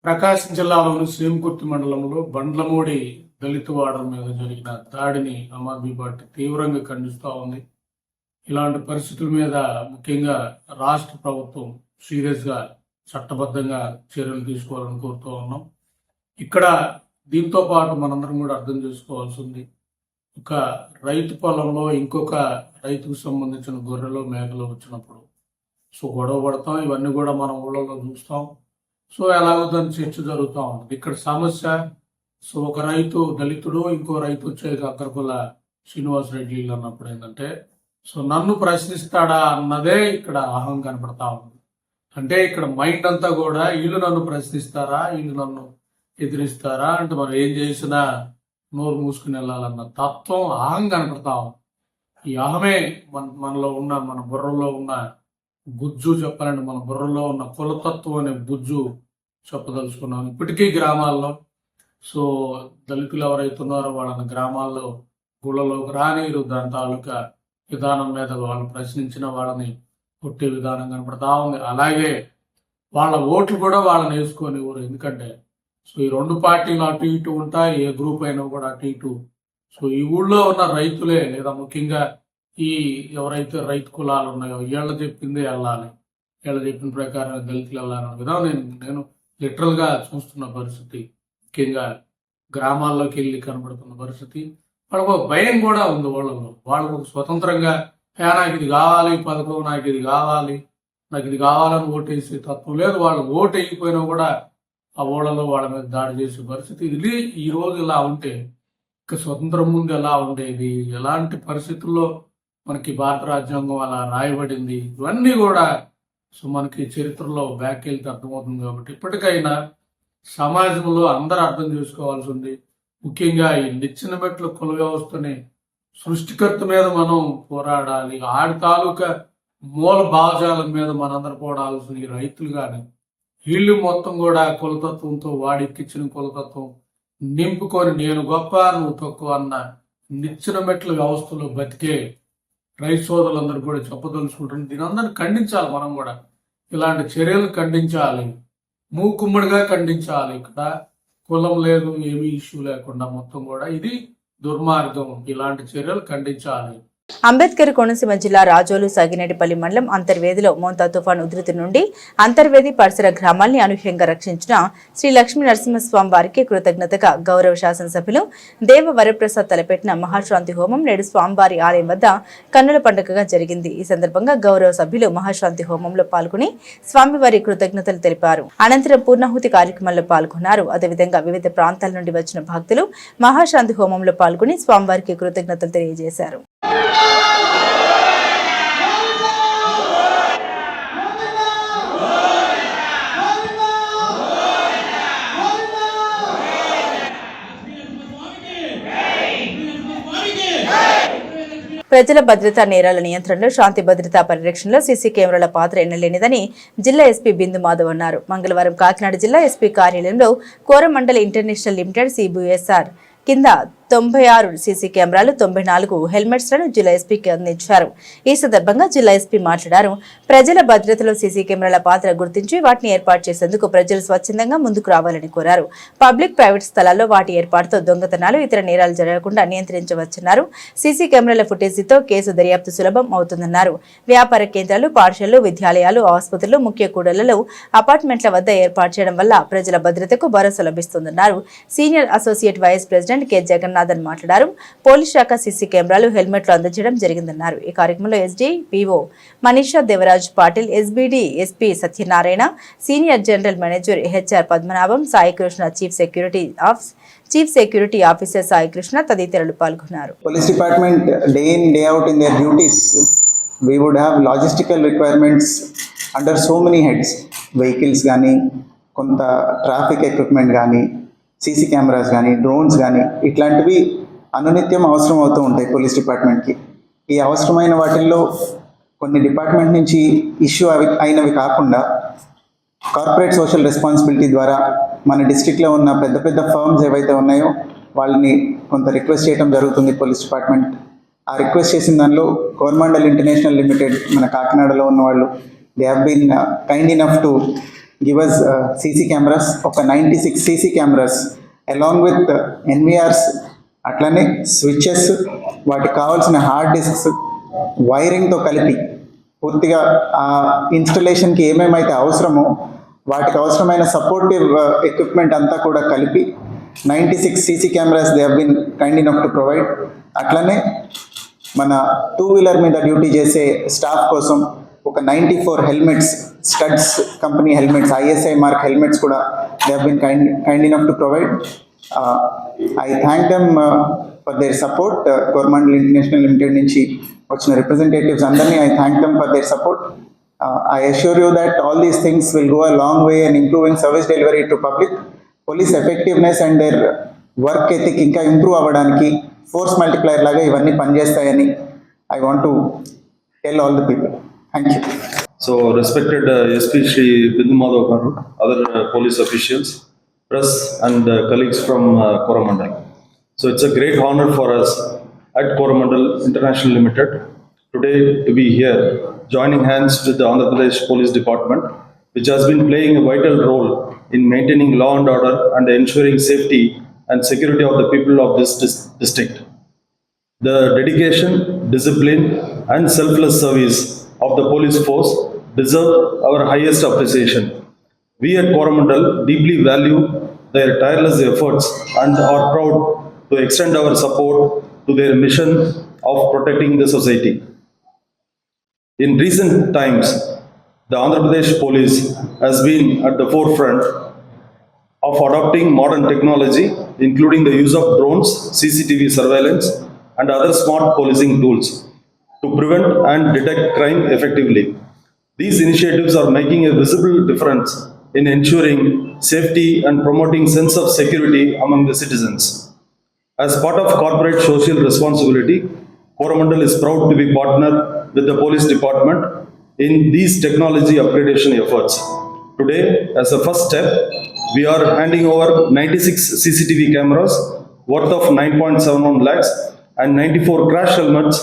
[SPEAKER 8] ప్రకాశం జిల్లాలోని శ్రీమకుర్తి మండలంలో బండ్లమూడి దళిత వాడల మీద జరిగిన దాడిని ఆమ్ ఆద్మీ పార్టీ తీవ్రంగా ఖండిస్తూ ఉంది. ఇలాంటి పరిస్థితుల మీద ముఖ్యంగా రాష్ట్ర ప్రభుత్వం సీరియస్గా చట్టబద్ధంగా చర్యలు తీసుకోవాలని కోరుతూ ఉన్నాం. ఇక్కడ దీంతో పాటు మనందరం కూడా అర్థం చేసుకోవాల్సింది, ఒక రైతు పొలంలో ఇంకొక రైతుకు సంబంధించిన గొర్రెలు, మేకలు వచ్చినప్పుడు గొడవ పడతాం. ఇవన్నీ కూడా మనం ఊళ్ళలో చూస్తాం. ఎలాగో దాని చర్చ జరుగుతూ ఉంటుంది. ఇక్కడ సమస్య, ఒక రైతు దళితుడు, ఇంకో రైతు వచ్చే అక్కరకుల శ్రీనివాసరెడ్డి అన్నప్పుడు ఏంటంటే నన్ను ప్రశ్నిస్తాడా అన్నదే ఇక్కడ అహం కనపడతా ఉంది. అంటే ఇక్కడ మైండ్ అంతా కూడా వీళ్ళు నన్ను ప్రశ్నిస్తారా, వీళ్ళు నన్ను ఎదిరిస్తారా, అంటే మనం ఏం చేసినా నోరు మూసుకుని వెళ్ళాలన్న తత్వం, అహం కనపడతా ఉంది. ఈ అహమే మనలో ఉన్న, మన బుర్రలో ఉన్న గుజ్జు చెప్పాలంటే మన బుర్రలో ఉన్న కులతత్వం అనే గుజ్జు చెప్పదలుచుకున్నాం. ఇప్పటికీ గ్రామాల్లో దళితులు ఎవరైతే ఉన్నారో వాళ్ళని గ్రామాల్లో గుళ్ళలోకి రానీరు. దాని తాలూకా విధానం మీద వాళ్ళు ప్రశ్నించిన వాళ్ళని కొట్టే విధానం కనపడతా ఉంది. అలాగే వాళ్ళ ఓట్లు కూడా వాళ్ళని వేసుకొని ఊరు. ఎందుకంటే ఈ రెండు పార్టీలు అటు ఇటు ఉంటాయి, ఏ గ్రూప్ అయినా కూడా అటు ఇటు. ఈ ఊళ్ళో ఉన్న రైతులే, లేదా ముఖ్యంగా ఈ ఎవరైతే రైతు కులాలు ఉన్నాయో వీళ్ళ చెప్పిందే వెళ్ళాలి, వీళ్ళ చెప్పిన ప్రకారం దళితులు వెళ్ళాలన్న విధానం నేను లిటరల్గా చూస్తున్న పరిస్థితి. ముఖ్యంగా గ్రామాల్లోకి వెళ్ళి కనబడుతున్న పరిస్థితి. వాళ్ళకు ఒక భయం కూడా ఉంది వాళ్ళలో. వాళ్ళకు స్వతంత్రంగా నాకు ఇది కావాలి పథకం, నాకు ఇది కావాలి, నాకు ఇది కావాలని ఓటేసే తత్వం లేదు. వాళ్ళు ఓటు వేయకపోయినా కూడా ఆ ఓళ్ళలో వాళ్ళ మీద దాడి చేసే పరిస్థితి. ఇది ఈ రోజు ఇలా ఉంటే ఇక స్వతంత్రం ముందు ఎలా ఉండేది, ఎలాంటి పరిస్థితుల్లో మనకి భారత రాజ్యాంగం అలా రాయబడింది, ఇవన్నీ కూడా సో మనకి చరిత్రలో బ్యాక్ వెళ్తే అర్థమవుతుంది. కాబట్టి ఇప్పటికైనా సమాజంలో అందరూ అర్థం చేసుకోవాల్సి ఉంది. ముఖ్యంగా ఈ నిచ్చెన మెట్ల కుల వ్యవస్థని సృష్టికర్త మీద మనం పోరాడాలి. ఆడి తాలూకా మూల భావజాలం మీద మనందరూ పోరాడాల్సింది. ఈ రైతులు కానీ వీళ్ళు మొత్తం కూడా కులతత్వంతో వాడికిచ్చిన కులతత్వం నింపుకొని నేను గొప్ప నువ్వు తక్కువ అన్న నిచ్చెన మెట్ల వ్యవస్థలో బతికే రైతు సోదరులందరూ కూడా చెప్పదలుచుకుంటున్నారు. దీని అందరిని ఖండించాలి. మనం కూడా ఇలాంటి చర్యలు ఖండించాలి, మూకుమ్మడిగా ఖండించాలి. ఇక్కడ కులం లేదు, ఏమీ ఇష్యూ లేకుండా మొత్తం కూడా ఇది దుర్మార్గం. ఇలాంటి చర్యలు ఖండించాలి.
[SPEAKER 1] అంబేద్కర్ కోనసీమ జిల్లా రాజోలు సాగినేటిపల్లి మండలం అంతర్వేదిలో మోంతా తుఫాన్ ఉధృతి నుండి అంతర్వేది పరిసర గ్రామాల్ని అనూహ్యంగా రక్షించిన శ్రీ లక్ష్మీ నరసింహస్వామి వారికి కృతజ్ఞతగా గౌరవ శాసనసభ్యులు దేవ వరప్రసాద్ తలపెట్టిన మహాశాంతి హోమం నేడు స్వామివారి ఆలయం వద్ద కన్నుల పండుగగా జరిగింది. ఈ సందర్భంగా గౌరవ సభ్యులు మహాశాంతి హోమంలో పాల్గొని స్వామివారి కృతజ్ఞతలు తెలిపారు. అనంతరం పూర్ణాహుతి కార్యక్రమంలో పాల్గొన్నారు. అదేవిధంగా వివిధ ప్రాంతాల నుండి వచ్చిన భక్తులు మహాశాంతి హోమంలో పాల్గొని స్వామివారికి కృతజ్ఞతలు తెలియజేశారు. ప్రజల భద్రతా నేరాల నియంత్రణలో శాంతి భద్రతా పరిరక్షణలో సీసీ కెమెరాల పాత్ర ఎన్నలేనిదని జిల్లా ఎస్పీ బిందు మాధవ్ అన్నారు. మంగళవారం కాకినాడ జిల్లా ఎస్పీ కార్యాలయంలో కోరమండల్ ఇంటర్నేషనల్ లిమిటెడ్ సిబిఎస్ఆర్ కింద 96 సీసీ కెమెరాలు 94 హెల్మెట్స్ లను జిల్లా ఎస్పీకి అందించారు. ఈ సందర్భంగా జిల్లా ఎస్పీ మాట్లాడారు. ప్రజల భద్రతలో సీసీ కెమెరాల పాత్ర గుర్తించి వాటిని ఏర్పాటు చేసేందుకు ప్రజలు స్వచ్ఛందంగా ముందుకు రావాలని కోరారు. పబ్లిక్ ప్రైవేట్ స్థలాల్లో వాటి ఏర్పాటుతో దొంగతనాలు ఇతర నేరాలు జరగకుండా నియంత్రించవచ్చన్నారు. సీసీ కెమెరాల ఫుటేజీతో కేసు దర్యాప్తు సులభం అవుతుందన్నారు. వ్యాపార కేంద్రాలు, పాఠశాలలు, విద్యాలయాలు, ఆసుపత్రులు, ముఖ్య కూడళ్లలో, అపార్ట్మెంట్ల వద్ద ఏర్పాటు చేయడం వల్ల ప్రజల భద్రతకు భరోసా లభిస్తుందన్నారు. Senior associate vice president K Jagannathan మాట్లాడారు. పోలీస్ శాఖ సీసీ కెమెరాలు, హెల్మెట్లు అందజేయడం జరిగిందన్నారు. ఈ కార్యక్రమంలో SD PO Manisha Devaraj Patil, SBD SP Satyanarayana, senior general manager HR Padmanabham, Saikrishna, chief security officer Saikrishna తదితరులు పాల్గొన్నారు.
[SPEAKER 9] Police department day in day out in their duties, we would have logistical requirements under so many heads, vehicles గానీ, కొంత ట్రాఫిక్ ఎక్విప్మెంట్ కానీ, సీసీ కెమెరాస్ కానీ, డ్రోన్స్ కానీ, ఇట్లాంటివి అనునిత్యం అవసరం అవుతూ ఉంటాయి పోలీస్ డిపార్ట్మెంట్కి. ఈ అవసరమైన వాటిల్లో కొన్ని డిపార్ట్మెంట్ నుంచి ఇష్యూ అయినవి కాకుండా కార్పొరేట్ సోషల్ రెస్పాన్సిబిలిటీ ద్వారా మన డిస్ట్రిక్ట్లో ఉన్న పెద్ద పెద్ద ఫర్మ్స్ ఏవైతే ఉన్నాయో వాళ్ళని కొంత రిక్వెస్ట్ చేయడం జరుగుతుంది పోలీస్ డిపార్ట్మెంట్. ఆ రిక్వెస్ట్ చేసిన దానిలో కోరమండల్ ఇంటర్నేషనల్ లిమిటెడ్ మన కాకినాడలో ఉన్న వాళ్ళు they have been kind enough to give us CC cameras, ఒక 96 CC cameras along with NVRs, అట్లనే స్విచెస్, వాటికి కావాల్సిన హార్డ్ డిస్క్స్, వైరింగ్తో కలిపి పూర్తిగా ఆ ఇన్స్టలేషన్కి ఏమేమైతే అవసరమో వాటికి అవసరమైన సపోర్టివ్ ఎక్విప్మెంట్ అంతా కూడా కలిపి 96 CC cameras they have been kind enough to provide. అట్లనే మన 2-wheeler మీద డ్యూటీ చేసే స్టాఫ్ కోసం ఒక 94 helmets, studs company helmets, ISI mark helmets కూడా they have been kind enough to provide. I thank them for their support. Coromandel international limited నుంచి వచ్చిన రిప్రజెంటేటివ్స్ అందరినీ I thank them for their support. I assure you that all these things will go a long way in improving service delivery to public. Police effectiveness and their work ethic ఇంకా ఇంప్రూవ్ అవ్వడానికి ఫోర్స్ మల్టిప్లైర్ లాగా ఇవన్నీ పనిచేస్తాయని I want to tell all the people. Thank you.
[SPEAKER 10] So, respected SP Shri Bindu Madhav Garu, other police officials, press and colleagues from Coromandel. So, it's a great honor for us at Coromandel International Limited today to be here, joining hands with the Andhra Pradesh Police Department, which has been playing a vital role in maintaining law and order and ensuring safety and security of the people of this district. The dedication, discipline, and selfless service of the police force deserve our highest appreciation. We at Coromandel deeply value their tireless efforts and are proud to extend our support to their mission of protecting the society. In recent times, the Andhra Pradesh Police has been at the forefront of adopting modern technology, including the use of drones, CCTV surveillance, and other smart policing tools to prevent and detect crime effectively. These initiatives are making a visible difference in ensuring safety and promoting sense of security among the citizens. As part of corporate social responsibility, Coromandel is proud to be partner with the police department in these technology upgradation efforts. Today, as a first step, we are handing over 96 CCTV cameras worth of 9.71 lakhs and 94 crash helmets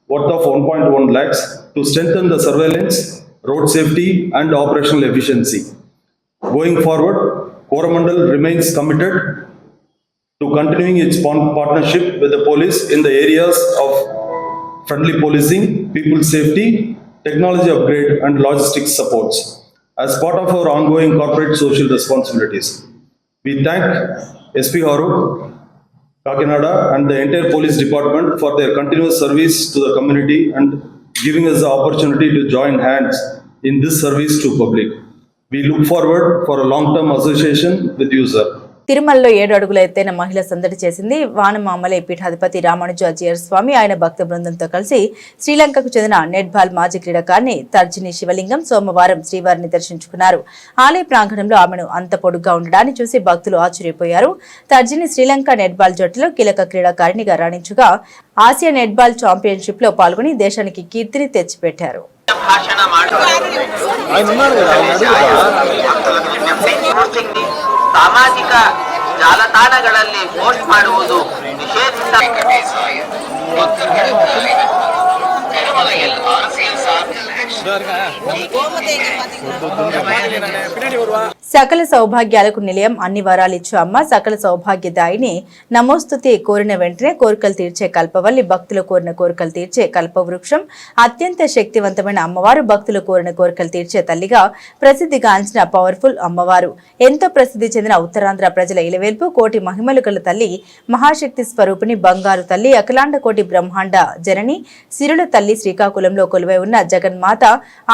[SPEAKER 10] worth of 1.1 lakhs to strengthen the surveillance, road safety and operational efficiency. Going forward, Coromandel remains committed to continuing its partnership with the police in the areas of friendly policing, people safety, technology upgrade and logistics supports as part of our ongoing corporate social responsibilities. We thank SP Haru, Kakinada and the entire police department for their continuous service to the community and giving us the opportunity to join hands in this service to public. We look forward for a long-term association with you, sir.
[SPEAKER 1] తిరుమలలో 7 అడుగుల ఎత్తైన మహిళ సందడి చేసింది. వానమామలై పీఠాధిపతి రామానుజాచార్య స్వామి ఆయన భక్త బృందంతో కలిసి శ్రీలంకకు చెందిన నెట్బాల్ మాజీ క్రీడాకారిణి తర్జిని శివలింగం సోమవారం శ్రీవారిని దర్శించుకున్నారు. ఆలయ ప్రాంగణంలో ఆమెను అంత పొడుగ్గా ఉండడాన్ని చూసి భక్తులు ఆశ్చర్యపోయారు. తర్జిని శ్రీలంక నెట్బాల్ జట్టులో కీలక క్రీడాకారిణిగా రాణించగా ఆసియా నెట్బాల్ ఛాంపియన్షిప్ లో పాల్గొని దేశానికి కీర్తిని తెచ్చిపెట్టారు.
[SPEAKER 11] ಸಾಮಾಜಿಕ ಜಾಲತಾಣಗಳಲ್ಲಿ ಪೋಸ್ಟ್ ಮಾಡುವುದು ನಿಷೇಧಿತ.
[SPEAKER 1] సకల సౌభాగ్యాలకు నిలయం అన్ని వరాలు ఇచ్చు అమ్మ సకల సౌభాగ్యదాయిని నమోస్తుతి కోరిన వెంటనే కోరికలు తీర్చే కల్పవల్లి భక్తులు కోరిన కోరికలు తీర్చే కల్పవృక్షం అత్యంత శక్తివంతమైన అమ్మవారు భక్తులు కోరిన కోరికలు తీర్చే తల్లిగా ప్రసిద్ధిగాంచిన పవర్ఫుల్ అమ్మవారు ఎంతో ప్రసిద్ధి చెందిన ఉత్తరాంధ్ర ప్రజల ఇలవేల్పు కోటి మహిమలు గల తల్లి మహాశక్తి స్వరూపిణి బంగారు తల్లి అఖిలాండ కోటి బ్రహ్మాండ జనని సిరుల తల్లి శ్రీకాకుళంలో కొలువై ఉన్న జగన్మాత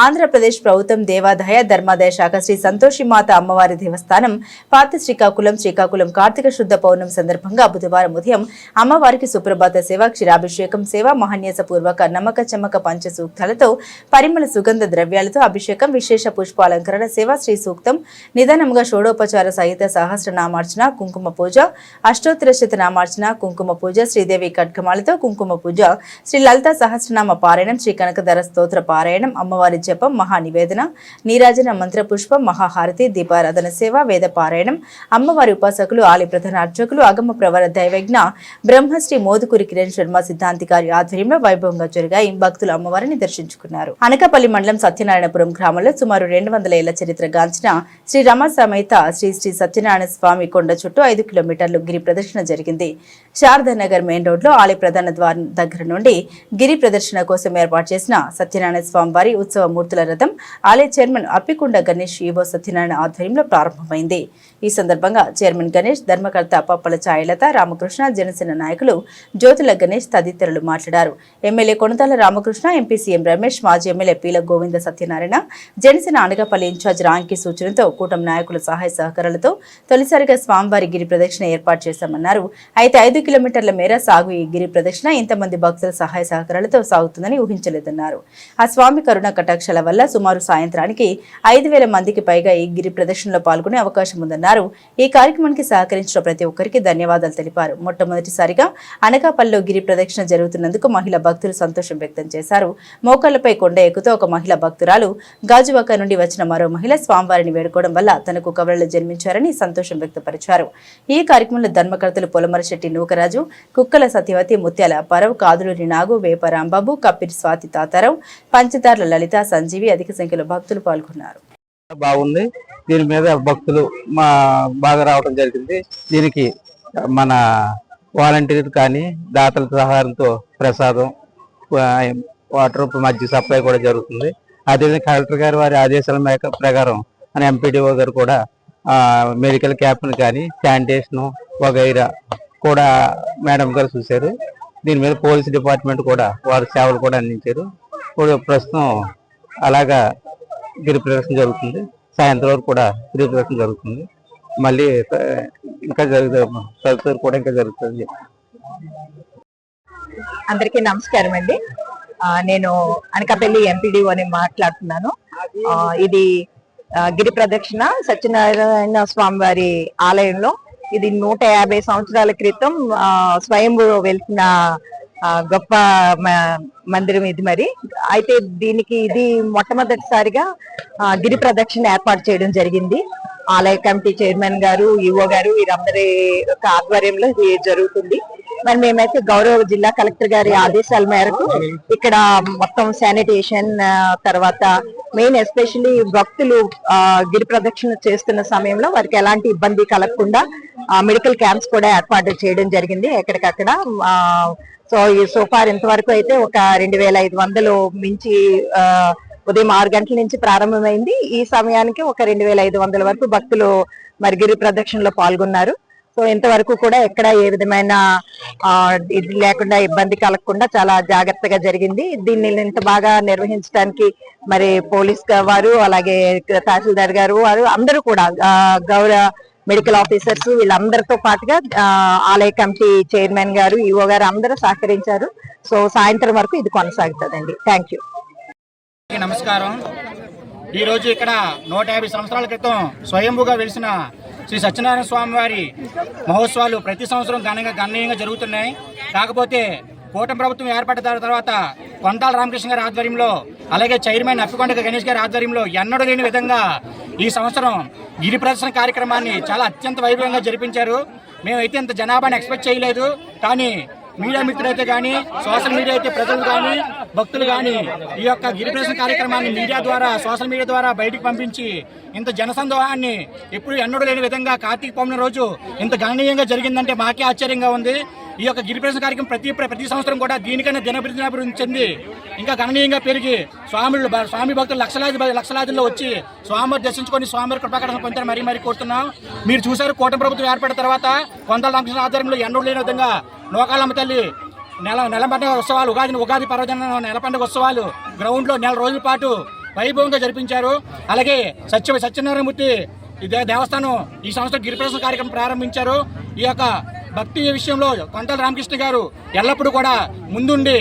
[SPEAKER 1] ఆంధ్రప్రదేశ్ ప్రభుత్వం దేవాదాయ ధర్మాదాయ శాఖ శ్రీ సంతోషి మాత అమ్మవారి దేవస్థానం పాత శ్రీకాకుళం కార్తీక శుద్ధ పౌర్ణమి సందర్భంగా బుధవారం ఉదయం అమ్మవారికి సుప్రభాత సేవ క్షీరాభిషేకం సేవ మహాన్యాస పూర్వక నమ్మక చమ్మక పంచ సూక్తాలతో పరిమళ సుగంధ ద్రవ్యాలతో అభిషేకం విశేష పుష్పాలంకరణ సేవ శ్రీ సూక్తం నిదానంగా షోడోపచార సహిత సహస్రనామార్చన కుంకుమ పూజ అష్టోత్తర శతనామార్చన కుంకుమ పూజ శ్రీదేవి ఖడ్గమాలతో కుంకుమ పూజ శ్రీ లలిత సహస్రనామ పారాయణం శ్రీ కనకధర స్తోత్ర పారాయణం అమ్మవారి జపం మహానివేదన నీరాజన మంత్ర పుష్పం మహాహారతి దీపారాధన సేవ వేద పారాయణం అమ్మవారి ఉపాసకులు ఆలయ ప్రధాన అర్చకులు అగమ ప్రవర దైవజ్ఞ బ్రహ్మశ్రీ మోదుకూరి కిరణ్ శర్మ సిద్ధాంతి గారి ఆధ్వర్యంలో వైభవంగా జరిగాయి. భక్తులు అమ్మవారిని దర్శించుకున్నారు. అనకాపల్లి మండలం సత్యనారాయణపురం గ్రామంలో సుమారు 200 ఏళ్ల చరిత్ర గాంచిన శ్రీ రమ సమేత శ్రీ శ్రీ సత్యనారాయణ స్వామి కొండ చుట్టూ 5 కిలోమీటర్లు గిరి ప్రదర్శన జరిగింది. శారదానగర్ మెయిన్ రోడ్ లో ఆలయ ప్రధాన ద్వారం దగ్గర నుండి గిరి ప్రదర్శన కోసం ఏర్పాటు చేసిన సత్యనారాయణ స్వామి వారి ఉత్సవ మూర్తుల రథం ఆలయ చైర్మన్ అప్పికొండ గణేష్ ఈవో సత్యనారాయణ ఆధ్వర్యంలో ప్రారంభమైంది. ఈ సందర్భంగా చైర్మన్ గణేష్, ధర్మకర్త పప్పల ఛాయలత, రామకృష్ణ, జనసేన నాయకులు జ్యోతుల గణేష్ తదితరులు మాట్లాడారు. MLA Konathala Ramakrishna, MP CM Ramesh, మాజీ ఎమ్మెల్యే పీల గోవింద సత్యనారాయణ, జనసేన అనకాపల్లి ఇన్ఛార్జ్ రాంకి సూచనతో కూటమి నాయకుల సహాయ సహకారాలతో తొలిసారిగా స్వామివారి గిరి ప్రదక్షిణ ఏర్పాటు చేశామన్నారు. అయితే 5 కిలోమీటర్ల మేర సాగు ఈ గిరి ప్రదక్షిణ ఇంతమంది భక్తుల సహాయ సహకారాలతో సాగుతుందని ఊహించలేదన్నారు. ఆ స్వామి కరుణ కటాక్షల వల్ల సుమారు సాయంత్రానికి 5,000 మందికి పైగా ఈ గిరి ప్రదర్శనలో పాల్గొనే అవకాశం ఉందన్నారు. ఈ కార్యక్రమానికి సహకరించిన ప్రతి ఒక్కరికి ధన్యవాదాలు తెలిపారు. మొట్టమొదటిసారిగా అనకాపల్లిలో గిరి ప్రదక్షిణ జరుగుతున్నందుకు మహిళా భక్తులు సంతోషం వ్యక్తం చేశారు. మోకాళ్లపై కొండ ఎక్కుతూ ఒక మహిళా భక్తురాలు గాజువాక నుండి వచ్చిన మరో మహిళ స్వామివారిని వేడుకోవడం వల్ల తనకు కవలలు జన్మించారని సంతోషం వ్యక్తపరిచారు. ఈ కార్యక్రమంలో ధర్మకర్తలు పొలమరశెట్టి నూకరాజు, కుక్కల సత్యవతి, ముత్యాల అప్పారావు, కాదులూరి నాగు, వేప రాంబాబు, కప్పిరి స్వాతి తాతారావు, పంచదార్ల లలిత, సంజీవి అధిక సంఖ్యలో భక్తులు పాల్గొన్నారు.
[SPEAKER 3] బాగుంది. దీని మీద భక్తులు బాగా రావడం జరిగింది. దీనికి మన వాలంటీర్ కానీ దాతల సహాయంతో ప్రసాదం, వాటర్, మధ్య సప్లై కూడా జరుగుతుంది. అదేవిధంగా కలెక్టర్ గారి వారి ఆదేశాల ప్రకారం మన ఎంపీడీఓ గారు కూడా మెడికల్ క్యాంప్ను కానీ శానిటేషన్ వగైరా కూడా మేడం గారు చూశారు. దీని మీద పోలీస్ డిపార్ట్మెంట్ కూడా వారి సేవలు కూడా అందించారు. ఇప్పుడు ప్రస్తుతం అలాగా గిరి ప్రదర్శన జరుగుతుంది. సాయంత్రం వరకు కూడా గిరి ప్రదర్శన జరుగుతుంది. మళ్ళీ ఇంకా జరుగుతుంది, తదుపరి కూడా ఇంకా జరుగుతుంది.
[SPEAKER 12] అందరికీ నమస్కారం అండి. నేను అనకాపల్లి ఎంపీడీఓ అని మాట్లాడుతున్నాను. ఇది గిరి ప్రదక్షిణ సత్యనారాయణ స్వామి వారి ఆలయంలో ఇది 150 సంవత్సరాల క్రితం స్వయంభూ వెలిసిన గొప్ప మందిరం ఇది. మరి అయితే దీనికి ఇది మొట్టమొదటిసారిగా గిరి ప్రదక్షిణ ఏర్పాటు చేయడం జరిగింది. ఆలయ కమిటీ చైర్మన్ గారు, ఈఓ గారు వీరందరి యొక్క ఆధ్వర్యంలో ఇది జరుగుతుంది. మరి మేమైతే గౌరవ జిల్లా కలెక్టర్ గారి ఆదేశాల మేరకు ఇక్కడ మొత్తం శానిటేషన్, తర్వాత మెయిన్ ఎస్పెషల్లీ భక్తులు గిరి ప్రదక్షిణ చేస్తున్న సమయంలో వారికి ఎలాంటి ఇబ్బంది కలగకుండా మెడికల్ క్యాంప్స్ కూడా ఏర్పాటు చేయడం జరిగింది ఎక్కడికక్కడ. సో ఈ సోఫార్ ఇంతవరకు అయితే ఒక 2500 మించి ఉదయం 6 గంటల నుంచి ప్రారంభమైంది. ఈ సమయానికి ఒక 2500 వరకు భక్తులు మరి గిరి ప్రదక్షిణలో పాల్గొన్నారు. సో ఇంతవరకు కూడా ఎక్కడ ఏ విధమైన ఇది లేకుండా, ఇబ్బంది కలగకుండా చాలా జాగ్రత్తగా జరిగింది. దీన్ని ఇంత బాగా నిర్వహించడానికి మరి పోలీస్ వారు, అలాగే తహసీల్దార్ గారు వారు అందరూ కూడా, గౌరవ మెడికల్ ఆఫీసర్స్ వీళ్ళందరితో పాటుగా ఆలయ కమిటీ చైర్మన్ గారు, ఈఓ గారు అందరూ సహకరించారు. సో సాయంత్రం వరకు ఇది కొనసాగుతుందండి. Thank you.
[SPEAKER 13] నమస్కారం. ఈరోజు ఇక్కడ 150 సంవత్సరాల క్రితం స్వయంభూగా వెలిసిన శ్రీ సత్యనారాయణ స్వామి వారి మహోత్సవాలు ప్రతి సంవత్సరం గణనీయంగా జరుగుతున్నాయి. కాకపోతే కూటమి ప్రభుత్వం ఏర్పడిన తర్వాత కొంతాల రామకృష్ణ గారి ఆధ్వర్యంలో, అలాగే చైర్మన్ అప్పికొండ గణేష్ గారి ఆధ్వర్యంలో ఎన్నడూ లేని విధంగా ఈ సంవత్సరం గిరి ప్రదర్శన కార్యక్రమాన్ని చాలా అత్యంత వైభవంగా జరిపించారు. మేమైతే ఇంత జనాభాని ఎక్స్పెక్ట్ చేయలేదు. కానీ మీడియా మిత్రులైతే కానీ, సోషల్ మీడియా అయితే ప్రజలు కానీ, భక్తులు కానీ ఈ యొక్క గిరి ప్రదర్శన కార్యక్రమాన్ని మీడియా ద్వారా, సోషల్ మీడియా ద్వారా బయటకు పంపించి ఇంత జనసందోహాన్ని ఎప్పుడు ఎన్నడూ లేని విధంగా కార్తీక పౌర్ణమి రోజు ఇంత గణనీయంగా జరిగిందంటే మాకే ఆశ్చర్యంగా ఉంది. ఈ యొక్క గిరి ప్రదర్శన కార్యక్రమం ప్రతి సంవత్సరం కూడా దీనికన్నా దినభివృద్ధి చెంది ఇంకా గణనీయంగా పెరిగి స్వామి భక్తులు లక్షలాదిలో వచ్చి స్వామివారి దర్శించుకొని స్వామివారి కృపాకరణ పొందారు. మరీ కోరుతున్నాం. మీరు చూశారు, కూటమి ప్రభుత్వం ఏర్పడిన తర్వాత కొంతాల రామకృష్ణ ఆధ్వర్యంలో ఎన్నడూ లేని విధంగా నోకాలమ్మ తల్లి నెల పండుగ ఉత్సవాలు, ఉగాది పర్వదిన నెల పండుగ ఉత్సవాలు గ్రౌండ్ లో 4 రోజుల పాటు వైభవంగా జరిపించారు. అలాగే సత్యనారాయణమూర్తి దేవస్థానం ఈ సంవత్సరం గిరి ప్రదర్శన కార్యక్రమం ప్రారంభించారు. ఈ యొక్క భక్తి విషయంలో కొంతాల రామకృష్ణ గారు ఎల్లప్పుడూ కూడా ముందుండి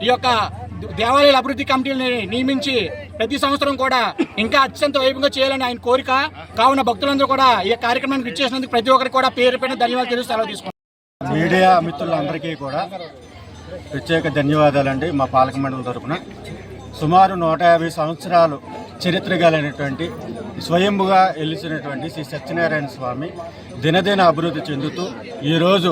[SPEAKER 13] ఈ యొక్క దేవాలయాల అభివృద్ధి కమిటీని నియమించి ప్రతి సంవత్సరం కూడా ఇంకా అత్యంత వైభవంగా చేయాలని ఆయన కోరిక. కావున భక్తులందరూ కూడా ఈ కార్యక్రమానికి ఇచ్చేసినందుకు ప్రతి ఒక్కరికి కూడా పేరు పైన ధన్యవాదాలు తెలుస్తూ సెలవు తీసుకుంటాం.
[SPEAKER 14] మీడియా మిత్రులందరికీ కూడా ప్రత్యేక ధన్యవాదాలండి. మా పాలక మండలి తరఫున సుమారు 150 సంవత్సరాలు చరిత్ర కలిగినటువంటి స్వయంభుగా వెలిసినటువంటి శ్రీ సత్యనారాయణ స్వామి దినదిన అభివృద్ధి చెందుతూ ఈరోజు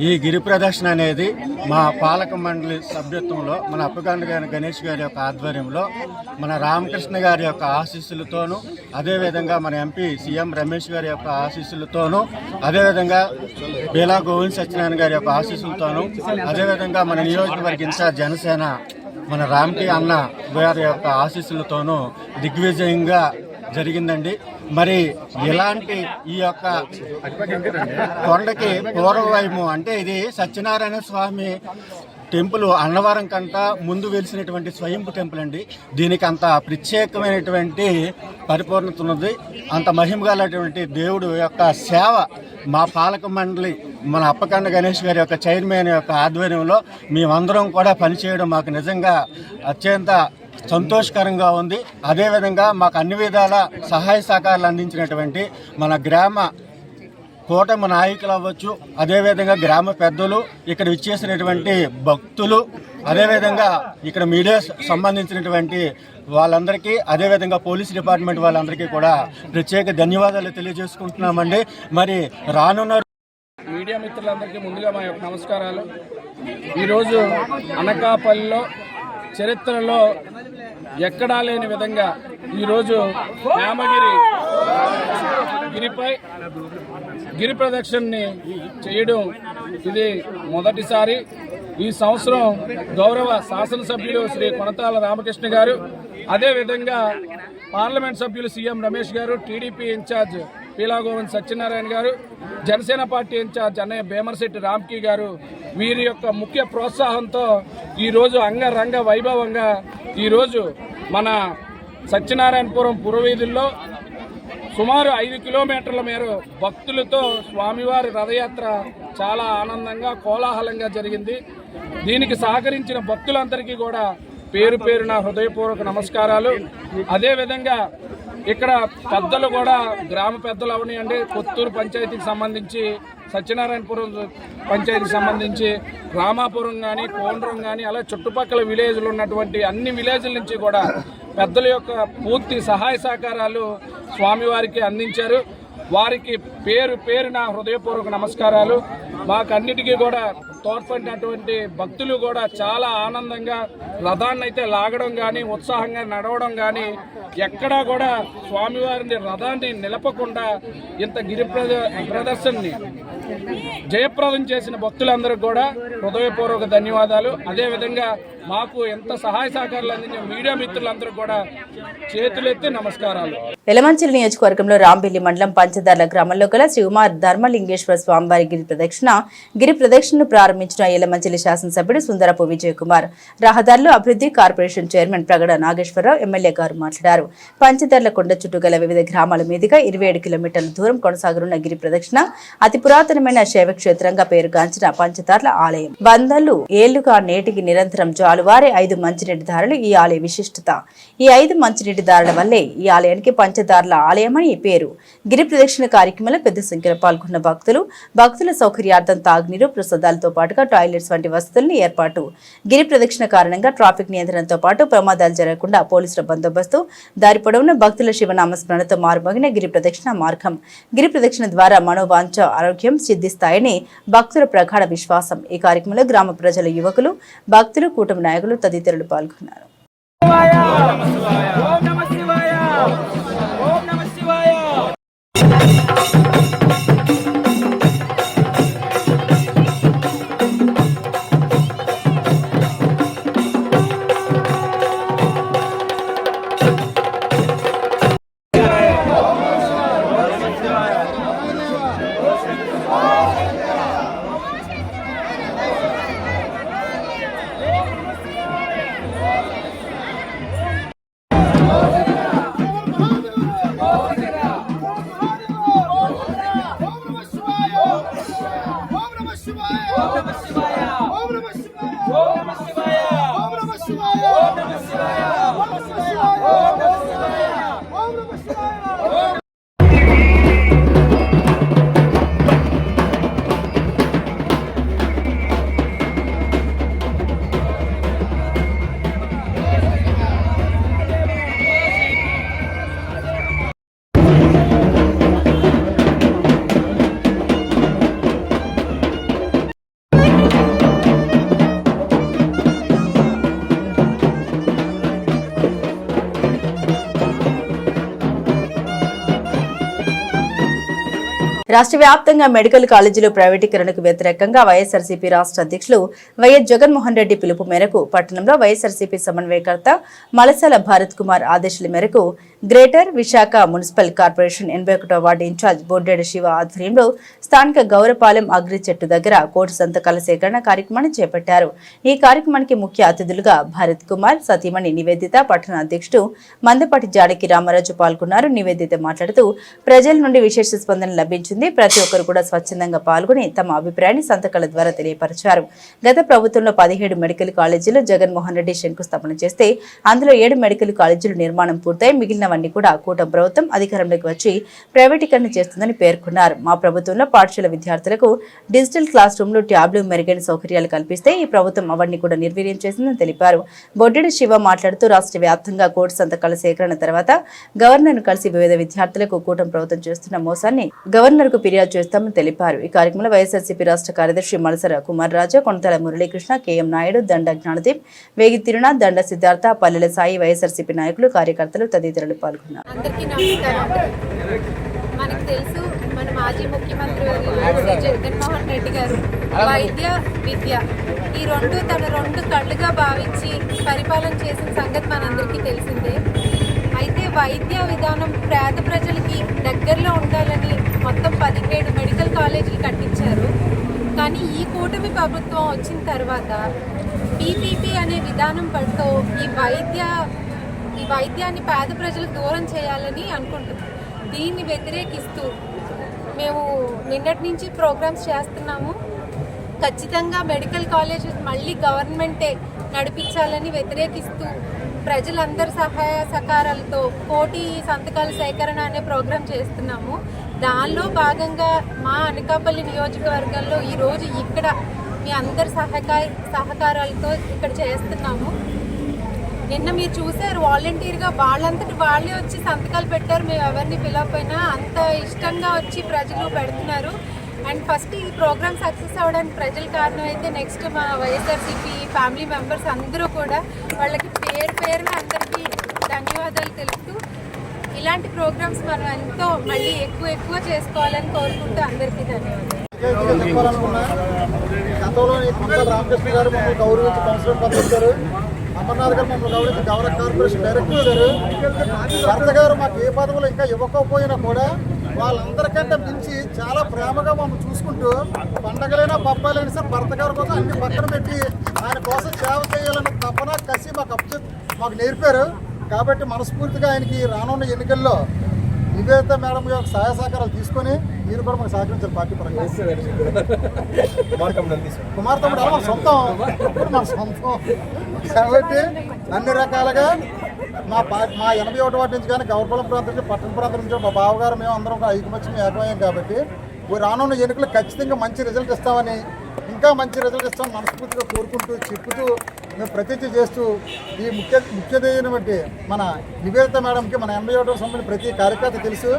[SPEAKER 14] ఈ గిరి ప్రదర్శన అనేది మా పాలక మండలి సభ్యత్వంలో మన అప్పకొండ గణేష్ గారి యొక్క ఆధ్వర్యంలో, మన రామకృష్ణ గారి యొక్క ఆశీస్సులతోనూ, అదేవిధంగా మన ఎంపీ సీఎం రమేష్ గారి యొక్క ఆశీస్సులతోనూ, అదేవిధంగా బేలా గోవింద్ సత్యనారాయణ గారి యొక్క ఆశీస్సులతోనూ, అదేవిధంగా మన నియోజకవర్గ ఇన్ఛార్జ్ జనసేన మన రామ్కి అన్న గారి యొక్క ఆశీస్సులతోనూ దిగ్విజయంగా జరిగిందండి. మరి ఇలాంటి ఈ యొక్క కొండకి పూర్వవైపు అంటే ఇది సత్యనారాయణ స్వామి టెంపుల్ అన్నవరం కంట ముందు వెలిసినటువంటి స్వయంభు టెంపుల్ అండి. దీనికి అంత ప్రత్యేకమైనటువంటి పరిపూర్ణత ఉన్నది. అంత మహిమగలటువంటి దేవుడు యొక్క సేవ మా పాలక మండలి మన అప్పకొండ గణేష్ గారి యొక్క చైర్మన్ యొక్క ఆధ్వర్యంలో మేమందరం కూడా పనిచేయడం మాకు నిజంగా అత్యంత సంతోషకరంగా ఉంది. అదేవిధంగా మాకు అన్ని విధాల సహాయ సహకారాలు అందించినటువంటి మన గ్రామ కూటమి నాయకులు అవ్వచ్చు, అదేవిధంగా గ్రామ పెద్దలు, ఇక్కడ ఇచ్చేసినటువంటి భక్తులు, అదేవిధంగా ఇక్కడ మీడియా సంబంధించినటువంటి వాళ్ళందరికీ, అదేవిధంగా పోలీస్ డిపార్ట్మెంట్ వాళ్ళందరికీ కూడా ప్రత్యేక ధన్యవాదాలు తెలియజేసుకుంటున్నామండి. మరి రానున్న
[SPEAKER 15] మీడియా మిత్రులందరికీ ముందుగా మా యొక్క నమస్కారాలు. ఈరోజు అనకాపల్లిలో చరిత్రలో ఎక్కడా లేని విధంగా ఈరోజు గిరిపై గిరి ప్రదక్షిణని చేయడం ఇది మొదటిసారి. ఈ సంవత్సరం గౌరవ శాసనసభ్యులు శ్రీ కొనతాల రామకృష్ణ గారు, అదేవిధంగా పార్లమెంట్ సభ్యులు సీఎం రమేష్ గారు, టీడీపీ ఇన్ఛార్జ్ పీలా గోవింద్ సత్యనారాయణ గారు, జనసేన పార్టీ ఇన్ఛార్జ్ అన్నయ్య భీమర్శెట్టి రామ్కి గారు వీరి యొక్క ముఖ్య ప్రోత్సాహంతో ఈరోజు అంగరంగ వైభవంగా ఈరోజు మన సత్యనారాయణపురం పురవీధుల్లో సుమారు 5 కిలోమీటర్ల మేర భక్తులతో స్వామివారి రథయాత్ర చాలా ఆనందంగా కోలాహలంగా జరిగింది. దీనికి సహకరించిన భక్తులందరికీ కూడా పేరు పేరున హృదయపూర్వక నమస్కారాలు. అదేవిధంగా ఇక్కడ పెద్దలు కూడా గ్రామ పెద్దలు అవనియండి, కొత్తూరు పంచాయతీకి సంబంధించి, సత్యనారాయణపురం పంచాయతీకి సంబంధించి, రామాపురం కానీ, కోండ్రం కానీ, అలా చుట్టుపక్కల విలేజ్లు ఉన్నటువంటి అన్ని విలేజ్ల నుంచి కూడా పెద్దల యొక్క పూర్తి సహాయ సహకారాలు స్వామివారికి అందించారు. వారికి పేరు పేరున హృదయపూర్వక నమస్కారాలు. మాకన్నిటికీ కూడా తోడ్పడినటువంటి భక్తులు కూడా చాలా ఆనందంగా రథాన్ని అయితే లాగడం కానీ, ఉత్సాహంగా నడవడం కానీ, ఎక్కడా కూడా స్వామివారిని రథాన్ని నిలపకుండా ఇంత ప్రదర్శనని జయప్రదం చేసిన భక్తులందరికీ కూడా హృదయపూర్వక ధన్యవాదాలు. అదేవిధంగా మాకు ఎంత సహాయ సహకారాలు అందించిన మీడియా మిత్రులందరూ కూడా చేతులెత్తి నమస్కారాలు.
[SPEAKER 1] ఎలమంచిలి నియోజకవర్గంలో రాంబిల్లి మండలం పంచదార్ల గ్రామంలో గల శ్రీకుమార్ ధర్మలింగేశ్వర స్వామివారి గిరి ప్రదక్షిణను ప్రారంభించిన ఎలమంచిలి శాసనసభ్యుడు సుందరపు విజయ్ కుమార్, రహదారులు అభివృద్ధి corporation chairman Pragada Nageswararao MLA గారు మాట్లాడారు. పంచదార్ల కొండ చుట్టూ గల వివిధ గ్రామాల మీదుగా 27 కిలోమీటర్ల దూరం కొనసాగనున్న గిరి ప్రదక్షిణ అతి పురాతనమైన శైవక్షేత్రంగా పేరుగాంచిన పంచదార్ల ఆలయం. వందలు ఏళ్లుగా నేటికి నిరంతరం జాలువారే 5 మంచినీటి దారులు ఈ ఆలయ విశిష్టత. ఈ 5 మంచినీటి దారుల వల్లే ఈ ఆలయానికి పంచదార్ల ఆలయం అని పేరు. గిరి ప్రదక్షిణ కార్యక్రమంలో పెద్ద సంఖ్యలో పాల్గొన్న భక్తుల సౌకర్యార్థం తాగునీరు, ప్రసాదాలతో పాటుగా టాయిలెట్స్ వంటి వసతులను ఏర్పాటు. గిరి ప్రదక్షిణ కారణంగా ట్రాఫిక్ నియంత్రణతో పాటు ప్రమాదాలు జరగకుండా పోలీసుల బందోబస్తు, దారి పొడవున భక్తుల శివనామస్మరణతో మారుమోగిన గిరి ప్రదక్షిణ మార్గం. గిరి ప్రదక్షిణ ద్వారా మనోవాంఛ ఆరోగ్యం సిద్ధిస్తాయని భక్తుల ప్రగాఢ విశ్వాసం. ఈ కార్యక్రమంలో గ్రామ ప్రజలు, యువకులు, భక్తులు, కూటమి నాయకులు తదితరులు పాల్గొన్నారు. రాష్ట్ర వ్యాప్తంగా మెడికల్ కాలేజీలు ప్రైవేటీకరణకు వ్యతిరేకంగా వైఎస్ఆర్సీపీ రాష్ట్ర అధ్యక్షులు వైఎస్ జగన్మోహన్ రెడ్డి పిలుపు మేరకు పట్టణంలో వైఎస్ఆర్సీపీ సమన్వయకర్త మలసాల భారత్ కుమార్ ఆదేశాల మేరకు గ్రేటర్ విశాఖ మున్సిపల్ కార్పొరేషన్ 81వ వార్డు ఇన్ఛార్జ్ బొడ్డెడు శివ ఆధ్వర్యంలో స్థానిక గౌరపాలెం అగ్రి చెట్టు దగ్గర కోటి సంతకాల సేకరణ కార్యక్రమాన్ని చేపట్టారు. ఈ కార్యక్రమానికి ముఖ్య అతిథులుగా భారత్ కుమార్, సతీమణి నివేదిత, పట్టణ అధ్యక్షుడు మందపాటి జానకి రామరాజు పాల్గొన్నారు. నివేదిత మాట్లాడుతూ ప్రజల నుండి విశేష స్పందన లభించింది. ప్రతి ఒక్కరు కూడా స్వచ్ఛందంగా పాల్గొని తమ అభిప్రాయాన్ని సంతకాల ద్వారా తెలియపరిచారు. గత ప్రభుత్వంలో 17 మెడికల్ కాలేజీలు జగన్మోహన్ రెడ్డి శంకుస్థాపన చేస్తే అందులో 7 మెడికల్ కాలేజీలు నిర్మాణం పూర్తయి మిగిలినవన్నీ కూడా కూటమి ప్రభుత్వం అధికారంలోకి వచ్చి ప్రైవేటీకరణ చేస్తుందని పేర్కొన్నారు. మా ప్రభుత్వంలో పాఠశాల విద్యార్థులకు డిజిటల్ క్లాస్ రూమ్లు, ట్యాబ్లు, మెరుగైన సౌకర్యాలు కల్పిస్తే ఈ ప్రభుత్వం అవన్నీ కూడా నిర్వీర్యం చేసిందని తెలిపారు. బొడ్డెడు శివ మాట్లాడుతూ రాష్ట్ర వ్యాప్తంగా కోటి సంతకాల సేకరణ తర్వాత గవర్నర్ను కలిసి వివిధ విద్యార్థులకు కూటమి ప్రభుత్వం చేస్తున్న మోసాన్ని గవర్నర్ ఫిర్యాదు చేస్తామని తెలిపారు. ఈ కార్యక్రమంలో వైఎస్ఆర్సీపీ రాష్ట్ర కార్యదర్శి మలసర కుమార్ రాజా, కొనతల మురళీకృష్ణ, కేఎం నాయుడు, దండ జ్ఞానదీప్, వేగి తిరుణ, దండ సిద్ధార్థ, పల్లెల సాయి, వైఎస్ఆర్సీపీ నాయకులు, కార్యకర్తలు తదితరులు పాల్గొన్నారు.
[SPEAKER 2] మనకు తెలుసు, మన మాజీ ముఖ్యమంత్రి శ్రీ జగన్మోహన్ రెడ్డి గారు వైద్య, విద్య ఈ తన రెండు కళ్ళుగా భావించి పరిపాలన చేసిన సంగతి మనందరికీ తెలిసిందే. అయితే వైద్య విధానం పేద ప్రజలకి దగ్గరలో ఉండాలని మొత్తం 17 మెడికల్ కాలేజీలు కట్టించారు. కానీ ఈ కూటమి ప్రభుత్వం వచ్చిన తర్వాత పీపీపీ అనే విధానం పడుతూ ఈ వైద్యాన్ని పేద ప్రజలకు దూరం చేయాలని అనుకుంటున్నాం. దీన్ని వ్యతిరేకిస్తూ మేము నిన్నటి నుంచి ప్రోగ్రామ్స్ చేస్తున్నాము. ఖచ్చితంగా మెడికల్ కాలేజెస్ మళ్ళీ గవర్నమెంటే నడిపించాలని వ్యతిరేకిస్తూ ప్రజలందరి సహాయ సహకారాలతో 1,00,00,000 సంతకాల సేకరణ అనే ప్రోగ్రాం చేస్తున్నాము. దానిలో భాగంగా మా అనకాపల్లి నియోజకవర్గంలో ఈరోజు ఇక్కడ మీ అందరి సహకారాలతో ఇక్కడ చేస్తున్నాము. నిన్న మీరు చూసారు, వాలంటీర్గా వాళ్ళంతటి వాళ్ళే వచ్చి సంతకాలు పెట్టారు. మేము ఎవరిని పిలవకపోయినా అంత ఇష్టంగా వచ్చి ప్రజలు పెడుతున్నారు. అండ్ ఫస్ట్ ఈ ప్రోగ్రామ్ సక్సెస్ అవ్వడానికి ప్రజల కారణం అయితే నెక్స్ట్ మా వైఎస్ఆర్సీపీ ఫ్యామిలీ మెంబర్స్ అందరూ కూడా వాళ్ళకి పేరున అందరికీ ధన్యవాదాలు తెలుపుతూ ఇలాంటి ప్రోగ్రామ్స్ మనం ఎంతో మళ్ళీ ఎక్కువ చేసుకోవాలని కోరుకుంటూ అందరికీ ధన్యవాదాలు.
[SPEAKER 16] గతంలో రామకృష్ణ గారు మమ్మల్ని గౌరవించి కౌన్సిలర్ పంపించారు. అమర్నాథ్ గారు మమ్మల్ని గౌరవించి గవర్నర్ కార్పొరేషన్ డైరెక్టర్ గారు. భర్త గారు మాకు ఏ పదవులు ఇంకా ఇవ్వకపోయినా కూడా వాళ్ళందరికంటే మించి చాలా ప్రేమగా మమ్మల్ని చూసుకుంటూ పండగలైనా పబ్బాలైనా సరే భర్త గారి కోసం అన్ని పక్కన పెట్టి ఆయన కోసం సేవ చేయాలన్న తపన కసి మాకు నేర్పారు. కాబట్టి మనస్ఫూర్తిగా ఆయనకి రానున్న ఎన్నికల్లో నివేదిత మేడం యొక్క సహాయ సహకారాలు తీసుకొని మీరు కూడా మాకు సహకరించారు. పార్టీ పరంగా కుమార్ తమ్ముడు మన సొంతం కాబట్టి అన్ని రకాలుగా మా 81 వాటి నుంచి కానీ గౌరవపాలెం ప్రాంతం నుంచి పట్టణ ప్రాంతం నుంచి మా బావగారు మేము అందరం ఐకమత్యం ఏకమయ్యాం. కాబట్టి రానున్న ఎన్నికలు ఖచ్చితంగా మంచి రిజల్ట్ ఇస్తామని, ఇంకా మంచి రిజల్ట్ ఇస్తామని మనస్ఫూర్తిగా కోరుకుంటూ చెప్పుతూ మేము ప్రతిజ్ఞ చేస్తూ ఈ ముఖ్యమైనటువంటి మన నివేదిత మేడంకి మన 81వ సంబంధించిన ప్రతి కార్యకర్త తెలుసు.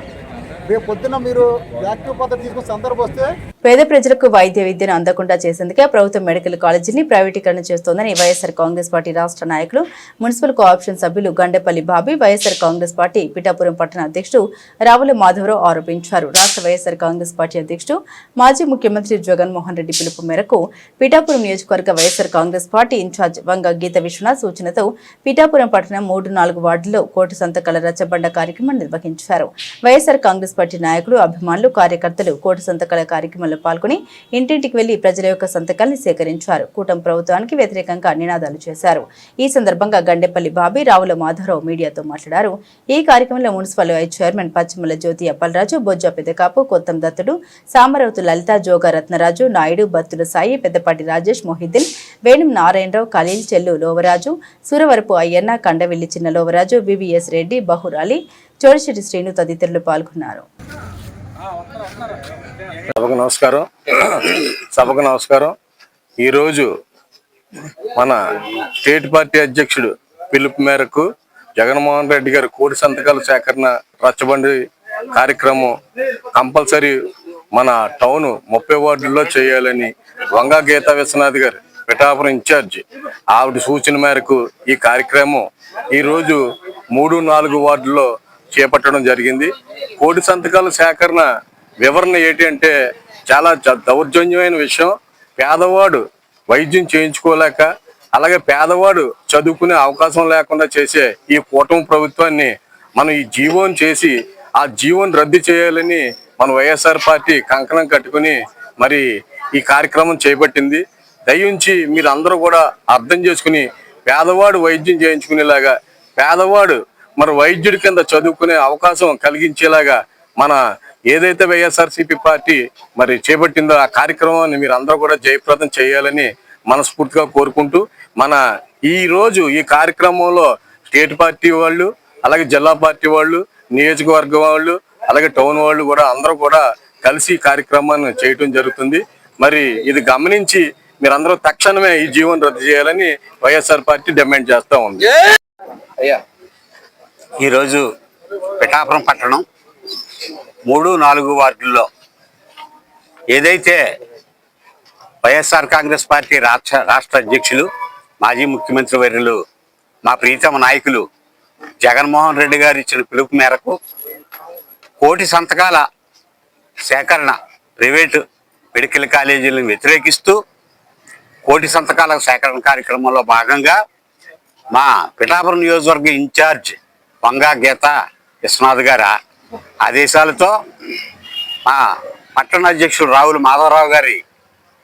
[SPEAKER 16] రేపు పొద్దున్న మీరు యాక్టివ్ పద్ధతి తీసుకున్న సందర్భం వస్తే
[SPEAKER 1] పేద ప్రజలకు వైద్య విద్యను అందకుండా చేసేందుకే ప్రభుత్వం మెడికల్ కాలేజీని ప్రైవేటీకరణ చేస్తోందని వైఎస్ఆర్ కాంగ్రెస్ పార్టీ రాష్ట్ర నాయకులు మున్సిపల్ కోఆప్షన్ సభ్యులు గండేపల్లి బాబీ, వైఎస్ఆర్ కాంగ్రెస్ పార్టీ పిఠాపురం పట్టణ అధ్యక్షుడు రావుల మాధవరావు ఆరోపించారు. రాష్ట్ర వైఎస్ఆర్ కాంగ్రెస్ పార్టీ అధ్యక్షుడు మాజీ ముఖ్యమంత్రి జగన్మోహన్ రెడ్డి పిలుపు మేరకు పిఠాపురం నియోజకవర్గ వైఎస్ఆర్ కాంగ్రెస్ పార్టీ ఇన్ఛార్జ్ వంగ గీత విశ్వనాథ్ సూచనతో పిఠాపురం పట్టణం 3-4 వార్డుల్లో కోటి సంతకాల రచ్చబండ కార్యక్రమం నిర్వహించారు. వైఎస్ఆర్ కాంగ్రెస్ పార్టీ నాయకులు, అభిమానులు, కార్యకర్తలు కోటి సంతకాల కార్యక్రమంలో పాల్గొని ఇంటింటికి వెళ్లి ప్రజల యొక్క సంతకాల్ని సేకరించారు. కూటమి ప్రభుత్వానికి వ్యతిరేకంగా నినాదాలు చేశారు. ఈ సందర్భంగా గండేపల్లి బాబీ, రావుల మాధవరావు మీడియాతో మాట్లాడారు. ఈ కార్యక్రమంలో మున్సిపల్ వైస్ చైర్మన్ పచ్చిమల జ్యోతి అప్పలరాజు, బొజ్జ పెదకాపు, కొత్తం దత్తుడు, సామరవతు లలిత, జోగ రత్నరాజు, నాయుడు, బత్తుల సాయి, పెద్దపాటి రాజేష్, మొహిద్దీన్, వేణుం నారాయణరావు, ఖలీల్, చెల్లు లోవరాజు, సూరవరపు అయ్యన్న, కండవిల్లి చిన్న లోవరాజు, వివిఎస్ రెడ్డి, బహురాలి, చోడిశెట్టి శ్రీను తదితరులు పాల్గొన్నారు.
[SPEAKER 17] సభకు నమస్కారం. ఈరోజు మన స్టేట్ పార్టీ అధ్యక్షుడు పిలుపు మేరకు జగన్మోహన్ రెడ్డి గారు కోటి సంతకాల సేకరణ రచ్చబండి కార్యక్రమం కంపల్సరీ మన టౌన్ 30 వార్డుల్లో చేయాలని వంగ గీతా విశ్వనాథ్ గారు పిఠాపురం ఇన్ఛార్జ్ ఆవిడ సూచన మేరకు ఈ కార్యక్రమం ఈరోజు 3-4 వార్డుల్లో చేపట్టడం జరిగింది. కోటి సంతకాల సేకరణ వివరణ ఏంటి అంటే చాలా దౌర్జన్యమైన విషయం. పేదవాడు వైద్యం చేయించుకోలేక, అలాగే పేదవాడు చదువుకునే అవకాశం లేకుండా చేసే ఈ కూటమి ప్రభుత్వాన్ని మనం ఈ జీవోని చేసి ఆ జీవోని రద్దు చేయాలని మన వైఎస్ఆర్ పార్టీ కంకణం కట్టుకుని మరి ఈ కార్యక్రమం చేపట్టింది. దయించి మీరు అందరూ కూడా అర్థం చేసుకుని పేదవాడు వైద్యం చేయించుకునేలాగా, పేదవాడు మరి వైద్యుడి కింద చదువుకునే అవకాశం కలిగించేలాగా మన ఏదైతే వైఎస్ఆర్సీపీ పార్టీ మరి చేపట్టిందో ఆ కార్యక్రమాన్ని మీరు అందరూ కూడా జయప్రదం చేయాలని మనస్ఫూర్తిగా కోరుకుంటూ, మన ఈ రోజు ఈ కార్యక్రమంలో స్టేట్ పార్టీ వాళ్ళు, అలాగే జిల్లా పార్టీ వాళ్ళు, నియోజకవర్గం వాళ్ళు, అలాగే టౌన్ వాళ్ళు కూడా అందరూ కూడా కలిసి కార్యక్రమాన్ని చేయటం జరుగుతుంది. మరి ఇది గమనించి మీరందరూ తక్షణమే ఈ జీవోని రద్దు చేయాలని వైఎస్ఆర్ పార్టీ డిమాండ్ చేస్తా ఉంది.
[SPEAKER 18] ఈరోజు పిఠాపురం పట్టణం 3-4 వార్డుల్లో ఏదైతే వైఎస్ఆర్ కాంగ్రెస్ పార్టీ రాష్ట్ర అధ్యక్షులు మాజీ ముఖ్యమంత్రి వర్యులు మా ప్రీతమ నాయకులు జగన్మోహన్ రెడ్డి గారు ఇచ్చిన పిలుపు మేరకు కోటి సంతకాల సేకరణ ప్రైవేటు మెడికల్ కాలేజీలను వ్యతిరేకిస్తూ కోటి సంతకాల సేకరణ కార్యక్రమంలో భాగంగా మా పిఠాపురం నియోజకవర్గ ఇన్ఛార్జ్ వంగ గీత విశ్వనాథ్ గారి ఆదేశాలతో మా పట్టణ అధ్యక్షుడు రావుల మాధవరావు గారి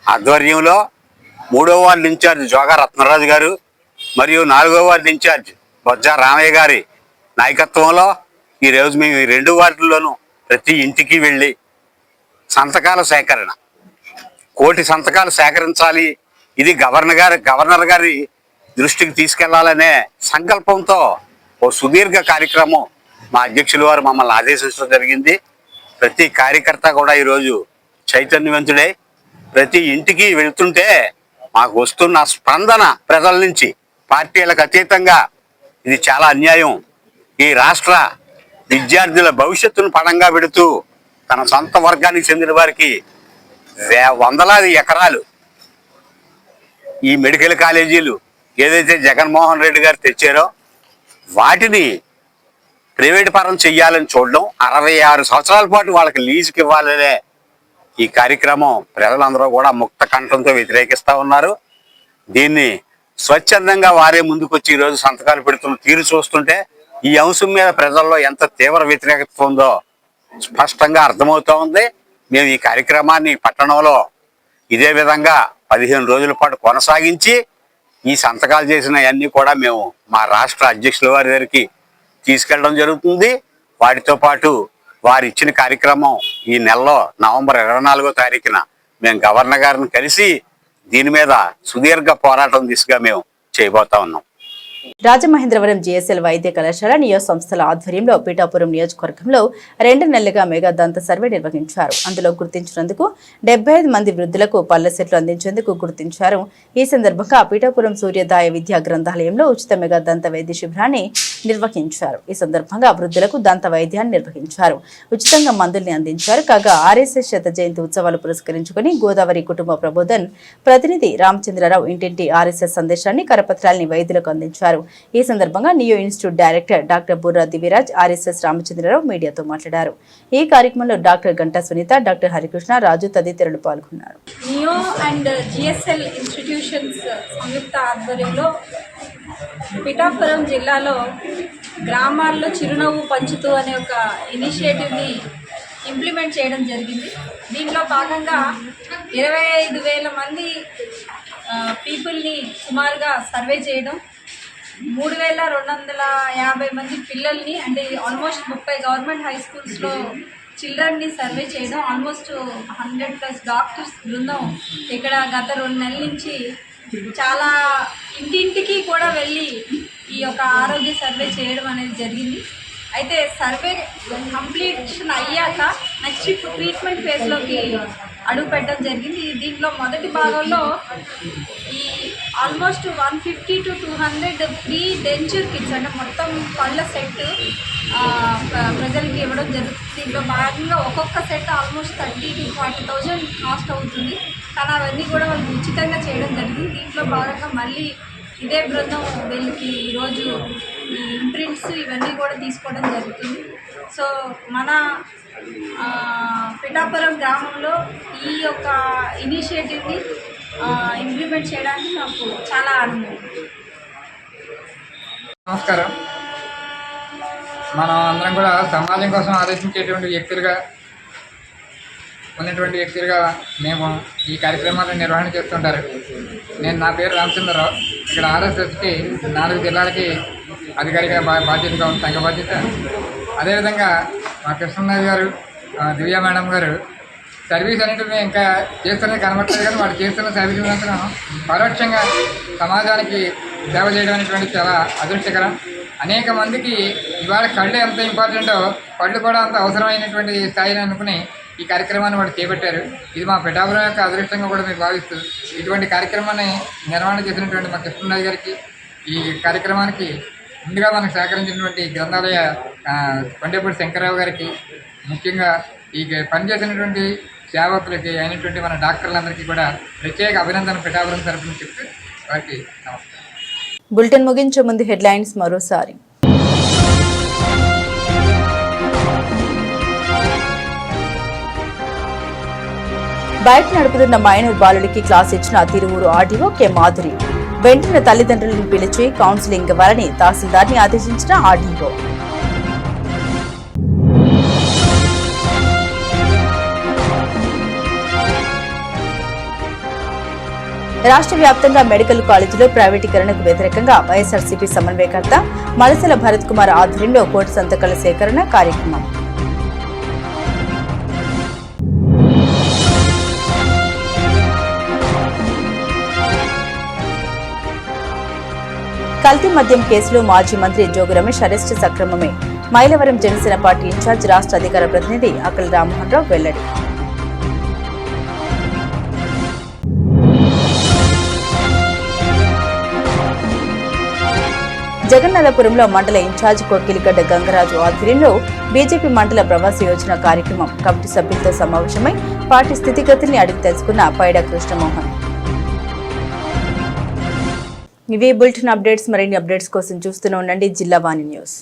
[SPEAKER 18] ఆధ్వర్యంలో 3వ వార్డు ఇన్ఛార్జ్ జోగా రత్నరాజు గారు మరియు 4వ వార్డు ఇన్ఛార్జ్ బొజ్జా రామయ్య గారి నాయకత్వంలో ఈరోజు మేము ఈ 2 వార్డుల్లోనూ ప్రతి ఇంటికి వెళ్ళి సంతకాల సేకరణ, 1 కోటి సంతకాలు సేకరించాలి, ఇది గవర్నర్ గారి దృష్టికి తీసుకెళ్లాలనే సంకల్పంతో ఓ సుదీర్ఘ కార్యక్రమం మా అధ్యక్షుల వారు మమ్మల్ని ఆదేశించడం జరిగింది. ప్రతి కార్యకర్త కూడా ఈరోజు చైతన్యవంతుడై ప్రతి ఇంటికి వెళ్తుంటే మాకు వస్తున్న స్పందన ప్రజల నుంచి పార్టీలకు అతీతంగా ఇది చాలా అన్యాయం, ఈ రాష్ట్ర విద్యార్థుల భవిష్యత్తును పణంగా పెడుతూ తన సొంత వర్గానికి చెందిన వారికి వందలాది ఎకరాలు ఈ మెడికల్ కాలేజీలు ఏదైతే జగన్మోహన్ రెడ్డి గారు తెచ్చారో వాటిని ప్రైవేట్ పరం చెయ్యాలని చూడడం, 66 సంవత్సరాల పాటు వాళ్ళకి లీజుకి ఇవ్వాలనే ఈ కార్యక్రమం ప్రజలందరూ కూడా ముక్త కంఠంతో వ్యతిరేకిస్తూ ఉన్నారు. దీన్ని స్వచ్ఛందంగా వారే ముందుకొచ్చి ఈరోజు సంతకాలు పెడుతున్న తీరు చూస్తుంటే ఈ అంశం మీద ప్రజల్లో ఎంత తీవ్ర వ్యతిరేకత ఉందో స్పష్టంగా అర్థమవుతూ ఉంది. మేము ఈ కార్యక్రమాన్ని పట్టణంలో ఇదే విధంగా 15 రోజుల పాటు కొనసాగించి ఈ సంతకాలు చేసిన అన్ని కూడా మేము మా రాష్ట్ర అధ్యక్షుల వారి దగ్గరికి తీసుకెళ్ళడం జరుగుతుంది. వాటితో పాటు వారు ఇచ్చిన కార్యక్రమం ఈ నెలలో నవంబర్ 24వ తారీఖున మేము గవర్నర్ గారిని కలిసి దీని మీద సుదీర్ఘ పోరాటం దిశగా మేము చేయబోతా ఉన్నాం.
[SPEAKER 1] రాజమహేంద్రవరం జిఎస్ఎల్ వైద్య కళాశాల నియోజక సంస్థల ఆధ్వర్యంలో పీఠాపురం నియోజకవర్గంలో 2 నెలలుగా మెగా దంత సర్వే నిర్వహించారు. అందులో గుర్తించినందుకు 75 మంది వృద్ధులకు పళ్ల సెట్లు అందించేందుకు గుర్తించారు. ఈ సందర్భంగా పీఠాపురం సూర్యోదయ విద్యా గ్రంథాలయంలో ఉచిత మెగా దంత వైద్య శిబిరాన్ని నిర్వహించారు. ఈ సందర్భంగా వృద్ధులకు దంత వైద్యాన్ని నిర్వహించారు. ఉచితంగా మందుల్ని అందించారు. కాగా ఆర్ఎస్ఎస్ శత జయంతి ఉత్సవాలు పురస్కరించుకుని గోదావరి కుటుంబ ప్రబోధన్ ప్రతినిధి రామచంద్రరావు ఇంటింటి ఆర్ఎస్ఎస్ సందేశాన్ని కరపత్రాల్ని వైద్యులకు అందించారు. ఈ సందర్భంగా neo institute director doctor Burra Diviraj, RSS Ramachandrarao మీడియాతో మాట్లాడారు. ఈ కార్యక్రమంలో డాక్టర్ గంటా సునీత, డాక్టర్ హరికృష్ణ, రాజు తదితరులు పాల్గొన్నారు.
[SPEAKER 19] నియో అండ్ జిఎస్ఎల్ ఇన్స్టిట్యూషన్స్ సంయుక్త ఆధ్వర్యంలో పిఠాపురం జిల్లాలో గ్రామాల్లో చిరునవ్వు పంచుతూ అనే ఒక ఇనిషియేటివ్ని ఇంప్లిమెంట్ చేయడం జరిగింది. దీనిలో భాగంగా 25,000 మంది పీపుల్ని సుమారుగా సర్వే చేయడం, 3,250 మంది పిల్లల్ని అంటే ఆల్మోస్ట్ 30 గవర్నమెంట్ హై స్కూల్స్లో చిల్డ్రన్ని సర్వే చేయడం, ఆల్మోస్ట్ 100+ డాక్టర్స్ బృందం ఇక్కడ గత 2 నెలల నుంచి చాలా ఇంటింటికి కూడా వెళ్ళి ఈ యొక్క ఆరోగ్య సర్వే చేయడం అనేది జరిగింది. అయితే సర్వే కంప్లీషన్ అయ్యాక నెక్స్ట్ ఇప్పుడు ట్రీట్మెంట్ ఫేజ్లోకి అడుగు పెట్టడం జరిగింది. దీంట్లో మొదటి భాగంలో ఈ almost 150 to 200 free denture kits అంటే మొత్తం పళ్ళ సెట్ ప్రజలకి ఇవ్వడం జరుగుతుంది. దీంట్లో భాగంగా ఒక్కొక్క సెట్ ఆల్మోస్ట్ 30,000 to 40,000 కాస్ట్ అవుతుంది. కానీ అవన్నీ కూడా వాళ్ళకి ఉచితంగా చేయడం జరిగింది. దీంట్లో భాగంగా మళ్ళీ ఇదే బృందం వీళ్ళకి ఈరోజు ఈ ఇంప్రింట్స్ ఇవన్నీ కూడా తీసుకోవడం జరుగుతుంది. సో మన పిఠాపురం గ్రామంలో ఈ యొక్క ఇనిషియేటివ్ని ఇంప్లిమెంట్ చేయడానికి నాకు చాలా ఆనందం.
[SPEAKER 20] నమస్కారం. మనం అందరం కూడా సమాజం కోసం ఆలోచించేటువంటి వ్యక్తులుగా ఉన్నటువంటి వ్యక్తులుగా మేము ఈ కార్యక్రమాలను నిర్వహణ చేస్తుంటారు. నా పేరు రామచంద్రరావు. ఇక్కడ ఆర్ఎస్ఎస్కి 4 జిల్లాలకి అధికారిగా బాధ్యతగా ఉంది, సంఘ బాధ్యత. అదేవిధంగా మా కృష్ణరాజు గారు, దివ్య మేడం గారు సర్వీస్ అనేటివి ఇంకా చేస్తున్నది కనబట్టలేదు, కానీ వాళ్ళు చేస్తున్న సర్వీస్ మాత్రం పరోక్షంగా సమాజానికి సేవ చేయడం అనేటువంటి చాలా అదృష్టకరం. అనేక మందికి ఇవాళ కళ్ళు ఎంత ఇంపార్టెంటో పళ్ళు కూడా అంత అవసరమైనటువంటి స్థాయిని అనుకుని ఈ కార్యక్రమాన్ని వాళ్ళు చేపట్టారు. ఇది మా పిఠాపురం యొక్క అదృష్టంగా కూడా మేము భావిస్తూ ఇటువంటి కార్యక్రమాన్ని నిర్వహణ చేసినటువంటి మా కృష్ణరాజు గారికి, ఈ కార్యక్రమానికి ముందుగా మనకు సహకరించినటువంటి గ్రంథాలయ కొండేపూడి శంకర్రావు గారికి, ముఖ్యంగా ఈ పనిచేసినటువంటి సేవకులకి అయినటువంటి మన డాక్టర్లందరికీ కూడా ప్రత్యేక అభినందన పిఠాపురం తరఫున చెప్తూ వారికి నమస్కారం.
[SPEAKER 1] బులెటిన్ ముగించే ముందు హెడ్లైన్స్ మరోసారి. బైక్ నడుపుతున్న మైనర్ బాలుడికి క్లాస్ ఇచ్చిన తిరువూరు ఆర్డీఓ కె మాధురి. వెంటనే తల్లిదండ్రులను పిలిచి కౌన్సిలింగ్ ఇవ్వాలని తహసీల్దార్ని ఆదేశించిన ఆర్డీఓ. రాష్ట్ర వ్యాప్తంగా మెడికల్ కాలేజీలో ప్రైవేటీకరణకు వ్యతిరేకంగా వైఎస్ఆర్సీపీ సమన్వయకర్త మలసల భరత్ కుమార్ ఆధ్వర్యంలో కోటి సంతకాల సేకరణ కార్యక్రమం. కల్తీ మద్యం కేసులో మాజీ మంత్రి జోగు రమేష్ అరెస్టు సక్రమమే. మైలవరం జనసేన పార్టీ ఇన్ఛార్జ్ రాష్ట్ర అధికార ప్రతినిధి అక్కల రామ్మోహన్ రావు వెల్లడి. జగన్నాథపురంలో మండల ఇన్ఛార్జ్ కొక్కిలిగడ్డ గంగరాజు ఆధ్వర్యంలో బీజేపీ మండల ప్రవాస యోజన కార్యక్రమం కమిటీ సభ్యులతో సమావేశమై పార్టీ స్థితిగతుల్ని అడిగి తెలుసుకున్న పైడా కృష్ణమోహన్. ఇవే బులెటిన్ అప్డేట్స్. మరిన్ని అప్డేట్స్ కోసం చూస్తూనే ఉండండి జిల్లా వాణి న్యూస్.